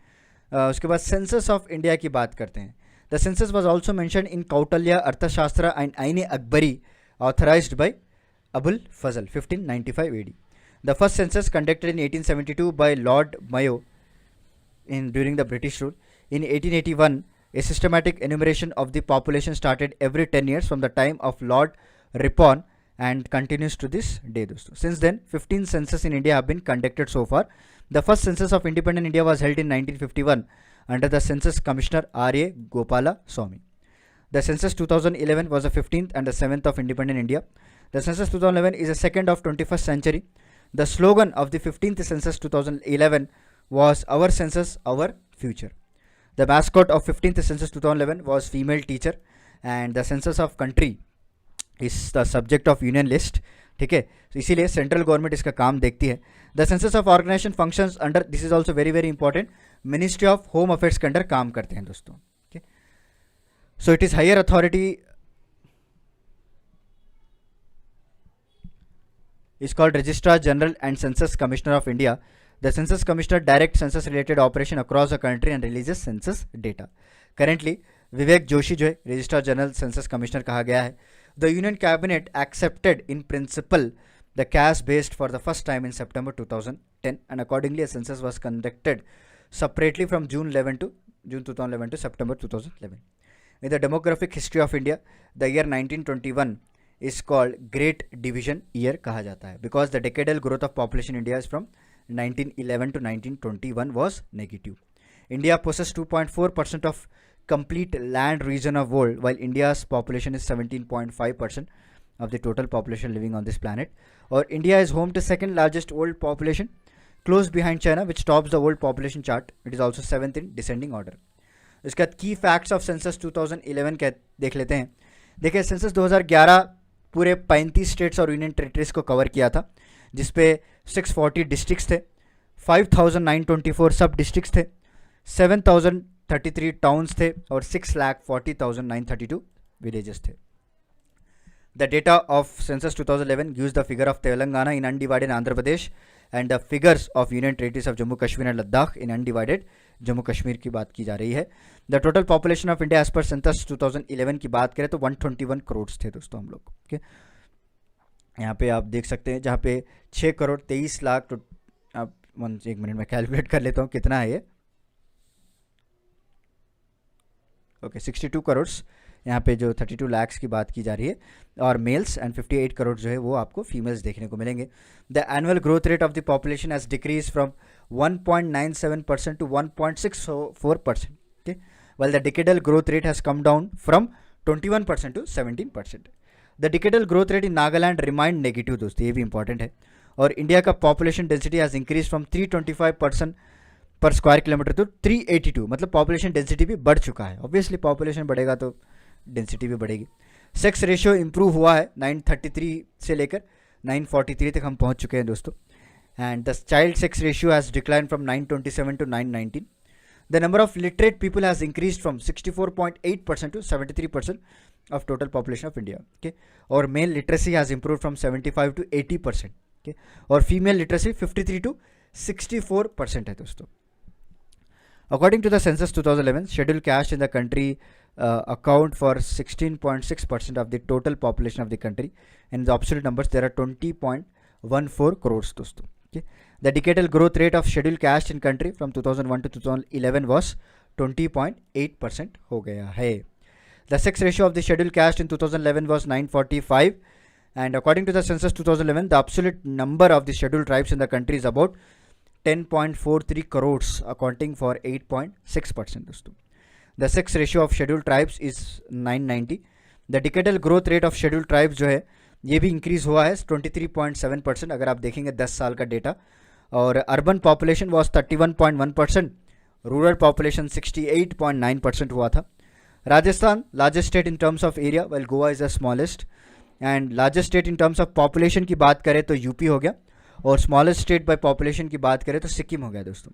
उसके बाद census of India की बात करते हैं. The census was also mentioned in Kautilya Arthashastra and Ain Akbari authorised by Abul Fazal 1595 AD. The first census conducted in 1872 by Lord Mayo during the British rule. In 1881, a systematic enumeration of the population started every 10 years from the time of Lord Ripon and continues to this day. Since then, 15 census in India have been conducted so far. The first census of independent India was held in 1951 under the Census Commissioner R.A. Gopala Swamy. The census 2011 was the 15th and the 7th of independent India. The census 2011 is the second of 21st century. The slogan of the 15th census 2011 was Our Census, Our Future. The mascot of 15th census 2011 was female teacher, and the census of country is the subject of union list. ठीक है, तो इसीलिए central government इसका काम देखती है. The census of organisation functions under, this is also very very important, ministry of home affairs के under काम करते हैं दोस्तों. So it is higher authority, is called Registrar General and Census Commissioner of India. The Census Commissioner directs census related operation across the country and releases census data. Currently, Vivek Joshi जो है registrar general census commissioner कहा गया है. The union cabinet accepted in principle the caste based for the first time in September 2010, and accordingly a census was conducted separately from June 2011 to September 2011. In the demographic history of India, the year 1921 is called Great Division Year कहा जाता है, because the decadal growth of population in India is from 1911 to 1921 was negative. India possesses 2.4% of complete land region of world, while India's population is 17.5% of the total population living on this planet. Or India is home to second largest world population. close behind China, which tops the world population chart. It is also 7th in descending order. इसके बाद की facts of census 2011 के देख लेते हैं. देखिए census 2011 पूरे 35 states और यूनियन टेरिटरीज को कवर किया था, जिसपे 640 डिस्ट्रिक्ट्स थे, 5924 सब डिस्ट्रिक्ट्स थे, 7033 टाउन्स थे और 640,932 विलेजेस थे. The data of census 2011 gives the figure of Telangana in undivided Andhra Pradesh and the figures of Union Territories of Jammu Kashmir and Ladakh in undivided Jammu Kashmir की बात की जा रही है. The total population of India as per census 2011 की बात करें तो 121 करोड़ थे दोस्तों हम लोग. ओके, यहाँ पे आप देख सकते हैं जहाँ पे 6 करोड़ 23 लाख. तो आप एक मिनट में कैलकुलेट कर लेता हूँ कितना है ये. ओके, 62 करोड़ यहाँ पे जो 32 लाख्स की बात की जा रही है, और मेल्स एंड 58 करोड़ जो है वो आपको फीमेल्स देखने को मिलेंगे. The annual growth rate of the population has decrease from 1.97% to 1.64%. Okay, while the decadal growth rate has come down from 21% to 17%. The decadal growth rate in Nagaland remained negative दोस्तों, ये भी important है. और India का population density has increase from 325% पर square kilometre to 382. मतलब population density भी बढ़ चुका है. ऑब्वियसली पॉपुलेशन बढ़ेगा तो डेंसिटी भी बढ़ेगी. सेक्स रेशियो इंप्रूव हुआ है, 933 से लेकर 943 तक हम पहुंच चुके हैं दोस्तों. And the child sex ratio has declined from 927 to 919. The number of literate people has increased from 64.8% to 73% of total population of India. Okay, or male literacy has improved from 75 to 80%. Okay, or female literacy 53 to 64% है दोस्तों. According to the census 2011, scheduled caste in the country account for 16.6% of the total population of the country. And the absolute numbers there are 20.14 crores दोस्तों. Okay. The decadal growth rate of scheduled caste in country from 2001 to 2011 was 20.8% हो गया है. The sex ratio of the scheduled caste in 2011 was 945, and according to the census 2011, the absolute number of the scheduled tribes in the country is about 10.43 crores, accounting for 8.6% दोस्तों. The sex ratio of scheduled tribes is 990. The decadal growth rate of scheduled tribes जो है ये भी increase हुआ है 23.7% अगर आप देखेंगे 10 साल का डेटा. और urban population was 31.1%, rural population 68.9% हुआ था. Rajasthan largest state in terms of area, well Goa is the smallest. And largest state in terms of population की बात करें तो यूपी हो गया, और स्मॉलेस्ट स्टेट बाय पॉपुलेशन की बात करें तो सिक्किम हो गया दोस्तों.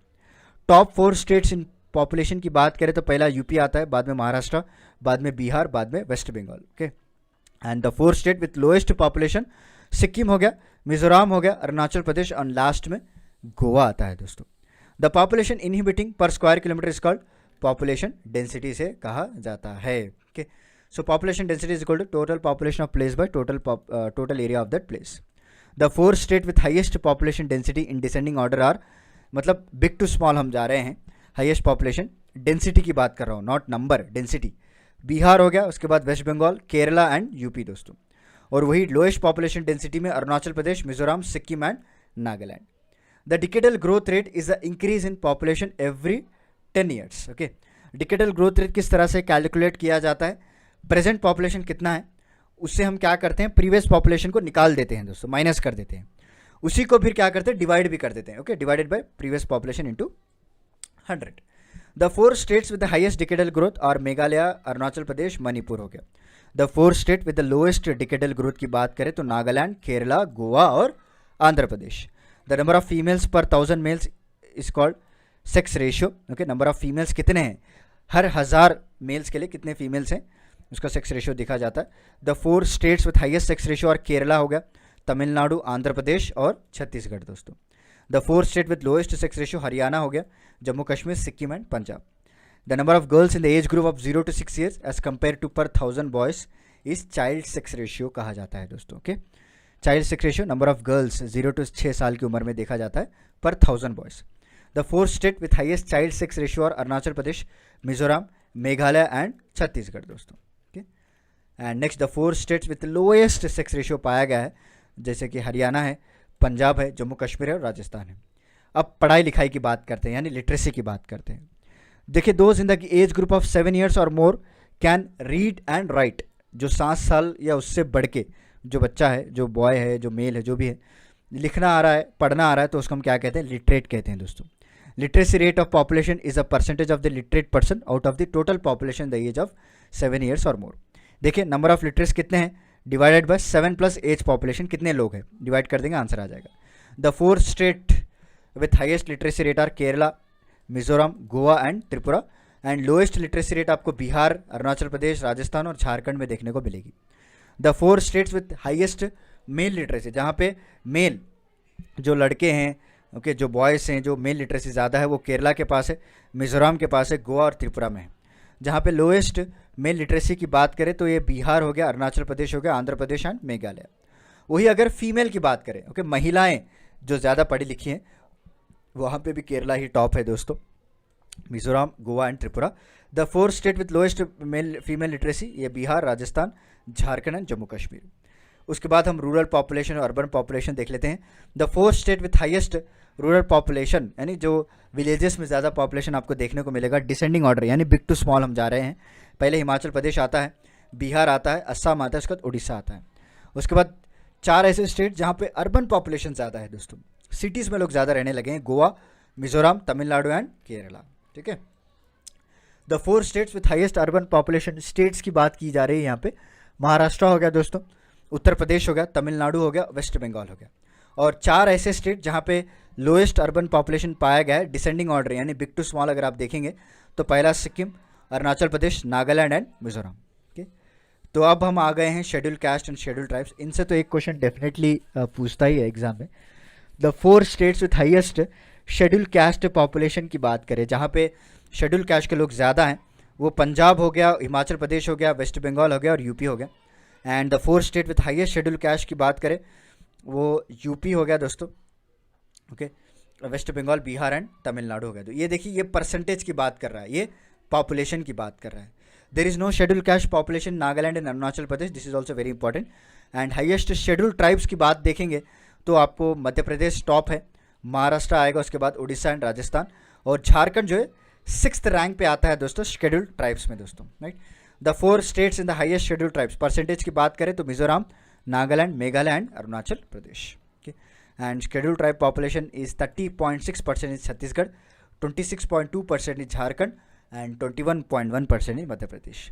टॉप 4 स्टेट्स इन पॉपुलेशन की बात करें तो पहला यूपी आता है, बाद में महाराष्ट्र, बाद में बिहार, बाद में West Bengal. Okay, and the 4th state with lowest population Sikkim हो गया, मिजोरम हो गया, अरुणाचल प्रदेश, और लास्ट में गोवा आता है दोस्तों. The population inhibiting per square kilometre is called population density से कहा जाता है. Okay, so population density is equal to total population of place by total area of that place. The 4th state with highest population density in descending order are, मतलब big to small हम जा रहे हैं, highest population density की बात कर रहा हूँ, नॉट नंबर, डेंसिटी. बिहार हो गया, उसके बाद West Bengal, Kerala and UP दोस्तों. और वही लोएस्ट पॉपुलेशन डेंसिटी में Arunachal Pradesh, Mizoram, Sikkim and Nagaland. The decadal growth rate is the increase in population every 10 years. Okay, decadal growth rate किस तरह से कैलकुलेट किया जाता है? प्रेजेंट पॉपुलेशन कितना है उससे हम क्या करते हैं, प्रीवियस पॉपुलेशन को निकाल देते हैं दोस्तों, माइनस कर देते हैं. उसी को फिर क्या करते हैं, डिवाइड भी कर देते हैं. Okay, divided by previous population into 100. The 4 states with the highest decadal growth are Meghalaya, Arunachal Pradesh, Manipur हो गया. The 4 state with the lowest decadal growth की बात करें तो नागालैंड, केरला, गोवा और Andhra Pradesh. The number of females per 1000 males is called sex ratio. Okay, number of females कितने हैं, हर 1000 mails के लिए कितने फीमेल्स हैं उसका सेक्स रेशियो देखा जाता है. The 4 states with highest sex ratio और केरला हो गया, तमिलनाडु, आंध्र प्रदेश और छत्तीसगढ़ दोस्तों. The 4 state with lowest sex ratio Haryana हो गया, Jammu Kashmir, Sikkim and Punjab. The number of girls in the age group of 0 to 6 years as compare to per 1000 boys इस चाइल्ड सेक्स रेशियो कहा जाता है दोस्तों. Okay, child sex ratio number of girls 0 to 6 साल की उम्र में देखा जाता है पर 1000 boys. The 4 state with highest child sex ratio और अरुणाचल प्रदेश, मिजोरम, मेघालय एंड छत्तीसगढ़ दोस्तों. Okay, and next the 4 states with lowest sex ratio पाया गया है, जैसे कि हरियाणा है, पंजाब है, जम्मू कश्मीर है और राजस्थान है. अब पढ़ाई लिखाई की बात करते हैं, यानी लिटरेसी की बात करते हैं. देखिए, those in the age group of 7 years और more can read and right. जो 7 साल या उससे बढ़ के जो बच्चा है, जो बॉय है, जो मेल है, जो भी है, लिखना आ रहा है, पढ़ना आ रहा है, तो उसको हम क्या कहते हैं, लिटरेट कहते हैं दोस्तों। Literacy rate of population is a percentage of the literate person out of the total population the age of 7 years और मोर। देखिए नंबर ऑफ लिटरेट्स कितने हैं, divided by 7 plus age population, कितने लोग हैं, डिवाइड कर देंगे, आंसर आ जाएगा। The 4 state with highest literacy rate are Kerala, Mizoram, Goa and Tripura, and lowest literacy rate आपको बिहार, अरुणाचल प्रदेश, राजस्थान और झारखंड में देखने को मिलेगी। The 4 states with highest mail literacy, जहाँ पे मेल जो लड़के हैं, ओके, जो बॉयज़ हैं, जो मेल लिटरेसी ज़्यादा है वो केरला के पास है, मिजोरम के पास है, गोवा और त्रिपुरा में है। जहाँ पे लोएस्ट मेल लिटरेसी की बात करें तो ये बिहार हो गया, अरुणाचल प्रदेश हो गया, आंध्र प्रदेश एंड मेघालय। वही अगर फीमेल की बात करें, ओके, महिलाएं जो ज़्यादा पढ़ी लिखी हैं, वहाँ पे भी केरला ही टॉप है दोस्तों, Mizoram, Goa and Tripura. The 4 state with lowest male female literacy, ये बिहार, राजस्थान, झारखंड एंड जम्मू कश्मीर। उसके बाद हम रूरल पॉपुलेशन और अर्बन पॉपुलेशन देख लेते हैं। The 4 state with highest rural population, यानी जो विलेजेस में ज़्यादा पॉपुलेशन आपको देखने को मिलेगा, डिसेंडिंग ऑर्डर, यानी बिग टू स्मॉल हम जा रहे हैं। पहले हिमाचल प्रदेश आता है, बिहार आता है, असम आता है, उसके बाद उड़ीसा आता है। उसके बाद 4 ऐसे स्टेट जहाँ पे अर्बन पॉपुलेशन ज़्यादा है दोस्तों, सिटीज़ में लोग ज़्यादा रहने लगे हैं, गोवा, मिजोरम, तमिलनाडु एंड केरला। ठीक है, the 4 states with highest urban population, states की बात की जा रही है यहाँ पे, महाराष्ट्र हो गया दोस्तों, उत्तर प्रदेश हो गया, तमिलनाडु हो गया, वेस्ट बंगाल हो गया। और 4 ऐसे स्टेट जहाँ पे लोएस्ट अर्बन पॉपुलेशन पाया गया है, डिसेंडिंग ऑर्डर यानी बिग टू स्मॉल अगर आप देखेंगे तो पहला सिक्किम, अरुणाचल प्रदेश, नागालैंड एंड मिजोरम। ओके, तो अब हम आ गए हैं schedule caste and schedule tribes. इनसे तो एक क्वेश्चन डेफिनेटली पूछता ही है एग्जाम में। The 4 states with highest schedule caste population की बात करें, जहाँ पे शेड्यूल कास्ट के लोग ज़्यादा हैं, वो पंजाब हो गया, हिमाचल प्रदेश हो गया, वेस्ट बंगाल हो गया और यूपी हो गया। And the 4 state with highest schedule caste की बात करें, वो यूपी हो गया दोस्तों, okay, West Bengal, Bihar and Tamil Nadu हो गया। तो ये देखिए, ये परसेंटेज की बात कर रहा है, ये पॉपुलेशन की बात कर रहा है। There is no schedule caste population Nagaland and Arunachal Pradesh, this is also very important. And highest schedule tribes की बात देखेंगे तो आपको मध्य प्रदेश टॉप है, महाराष्ट्र आएगा, उसके बाद उड़ीसा एंड राजस्थान, और झारखंड जो है 6th रैंक पे आता है दोस्तों शेड्यूल ट्राइब्स में दोस्तों, right. The 4 states in the highest schedule tribes, percentage की बात करें तो Mizoram, Nagaland, Meghalaya and Arunachal Pradesh. Okay, and schedule tribe population is 30.6% in Chhattisgarh, 26.2% in Jharkhand and 21.1% इन मध्य प्रदेश।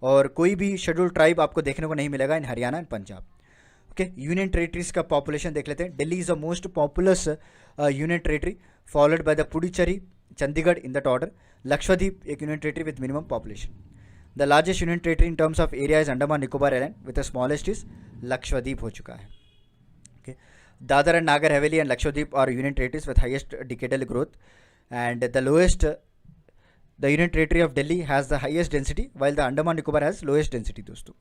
और कोई भी शेड्यूल ट्राइब आपको देखने को नहीं मिलेगा in Haryana and Punjab. Okay, union territories का पॉपुलेशन देख लेते हैं। Delhi is the most populous union territory, followed by the Puducherry, Chandigarh in that order. Lakshadweep एक union territory with minimum population. The largest union territory in terms of area is Andaman Nicobar island, with the smallest is Lakshadweep हो चुका है। Okay, Dadra and Nagar Haveli and Lakshadweep are union territories with highest decadal growth, and the lowest the union territory of Delhi has the highest density, while the Andaman Nicobar has lowest density दोस्तों।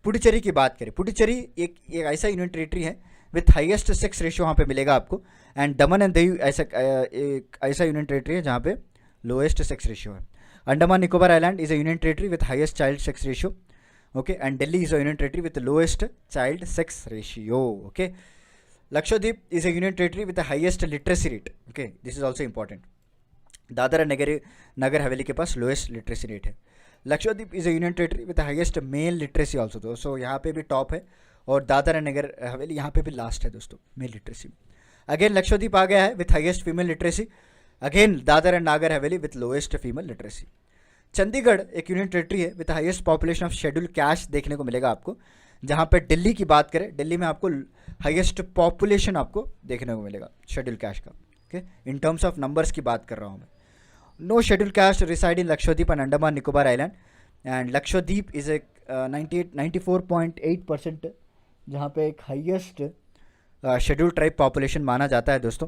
पुडुचेरी की बात करें, पुडुचेरी एक ऐसा union territory है विथ हाईएस्ट सेक्स रेशियो वहाँ पे मिलेगा आपको। एंड दमन एंड दीव एक ऐसा यूनियन टेरिटरी है जहाँ पे लोएस्ट सेक्स रेशियो है। Andaman Nicobar island is a union territory with highest child sex ratio, okay, and Delhi is a union territory with lowest child sex ratio. Okay, Lakshadweep is a union territory with the highest literacy rate, okay, this is also important. Dadra and Nagar Haveli के पास lowest literacy rate है। Lakshadweep is a union territory with highest male literacy also though, so यहाँ पे भी top है, और Dadar and Nagar हवेली यहाँ पे भी लास्ट है दोस्तों मेल लिटरेसी। अगेन लक्षद्वीप आ गया है with highest female literacy, again Dadar and Nagar Haveli with lowest female literacy. Chandigarh एक यूनियन टेरिटरी है with highest population of schedule caste देखने को मिलेगा आपको। जहाँ पे दिल्ली की बात करें, दिल्ली में आपको हाईएस्ट पॉपुलेशन आपको देखने को मिलेगा शेड्यूल कास्ट का, okay, in terms of numbers की बात कर रहा हूँ मैं। No scheduled caste reside in Lakshadweep and Andaman Nicobar Island, and Lakshadweep is a 94.8%, जहाँ पे एक हाईएस्ट शेड्यूल ट्राइब पॉपुलेशन माना जाता है दोस्तों,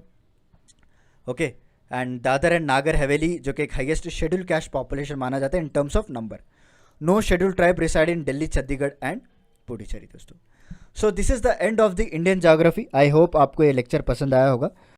okay. And Dadar and Nagar हवेली जो कि एक हाईएस्ट शेड्यूल कास्ट पॉपुलेशन माना जाता है in terms of number. No schedule tribe reside in Delhi, Chandigarh and Puducherry दोस्तों। So this is the end of the Indian geography. I hope आपको ये लेक्चर पसंद आया होगा।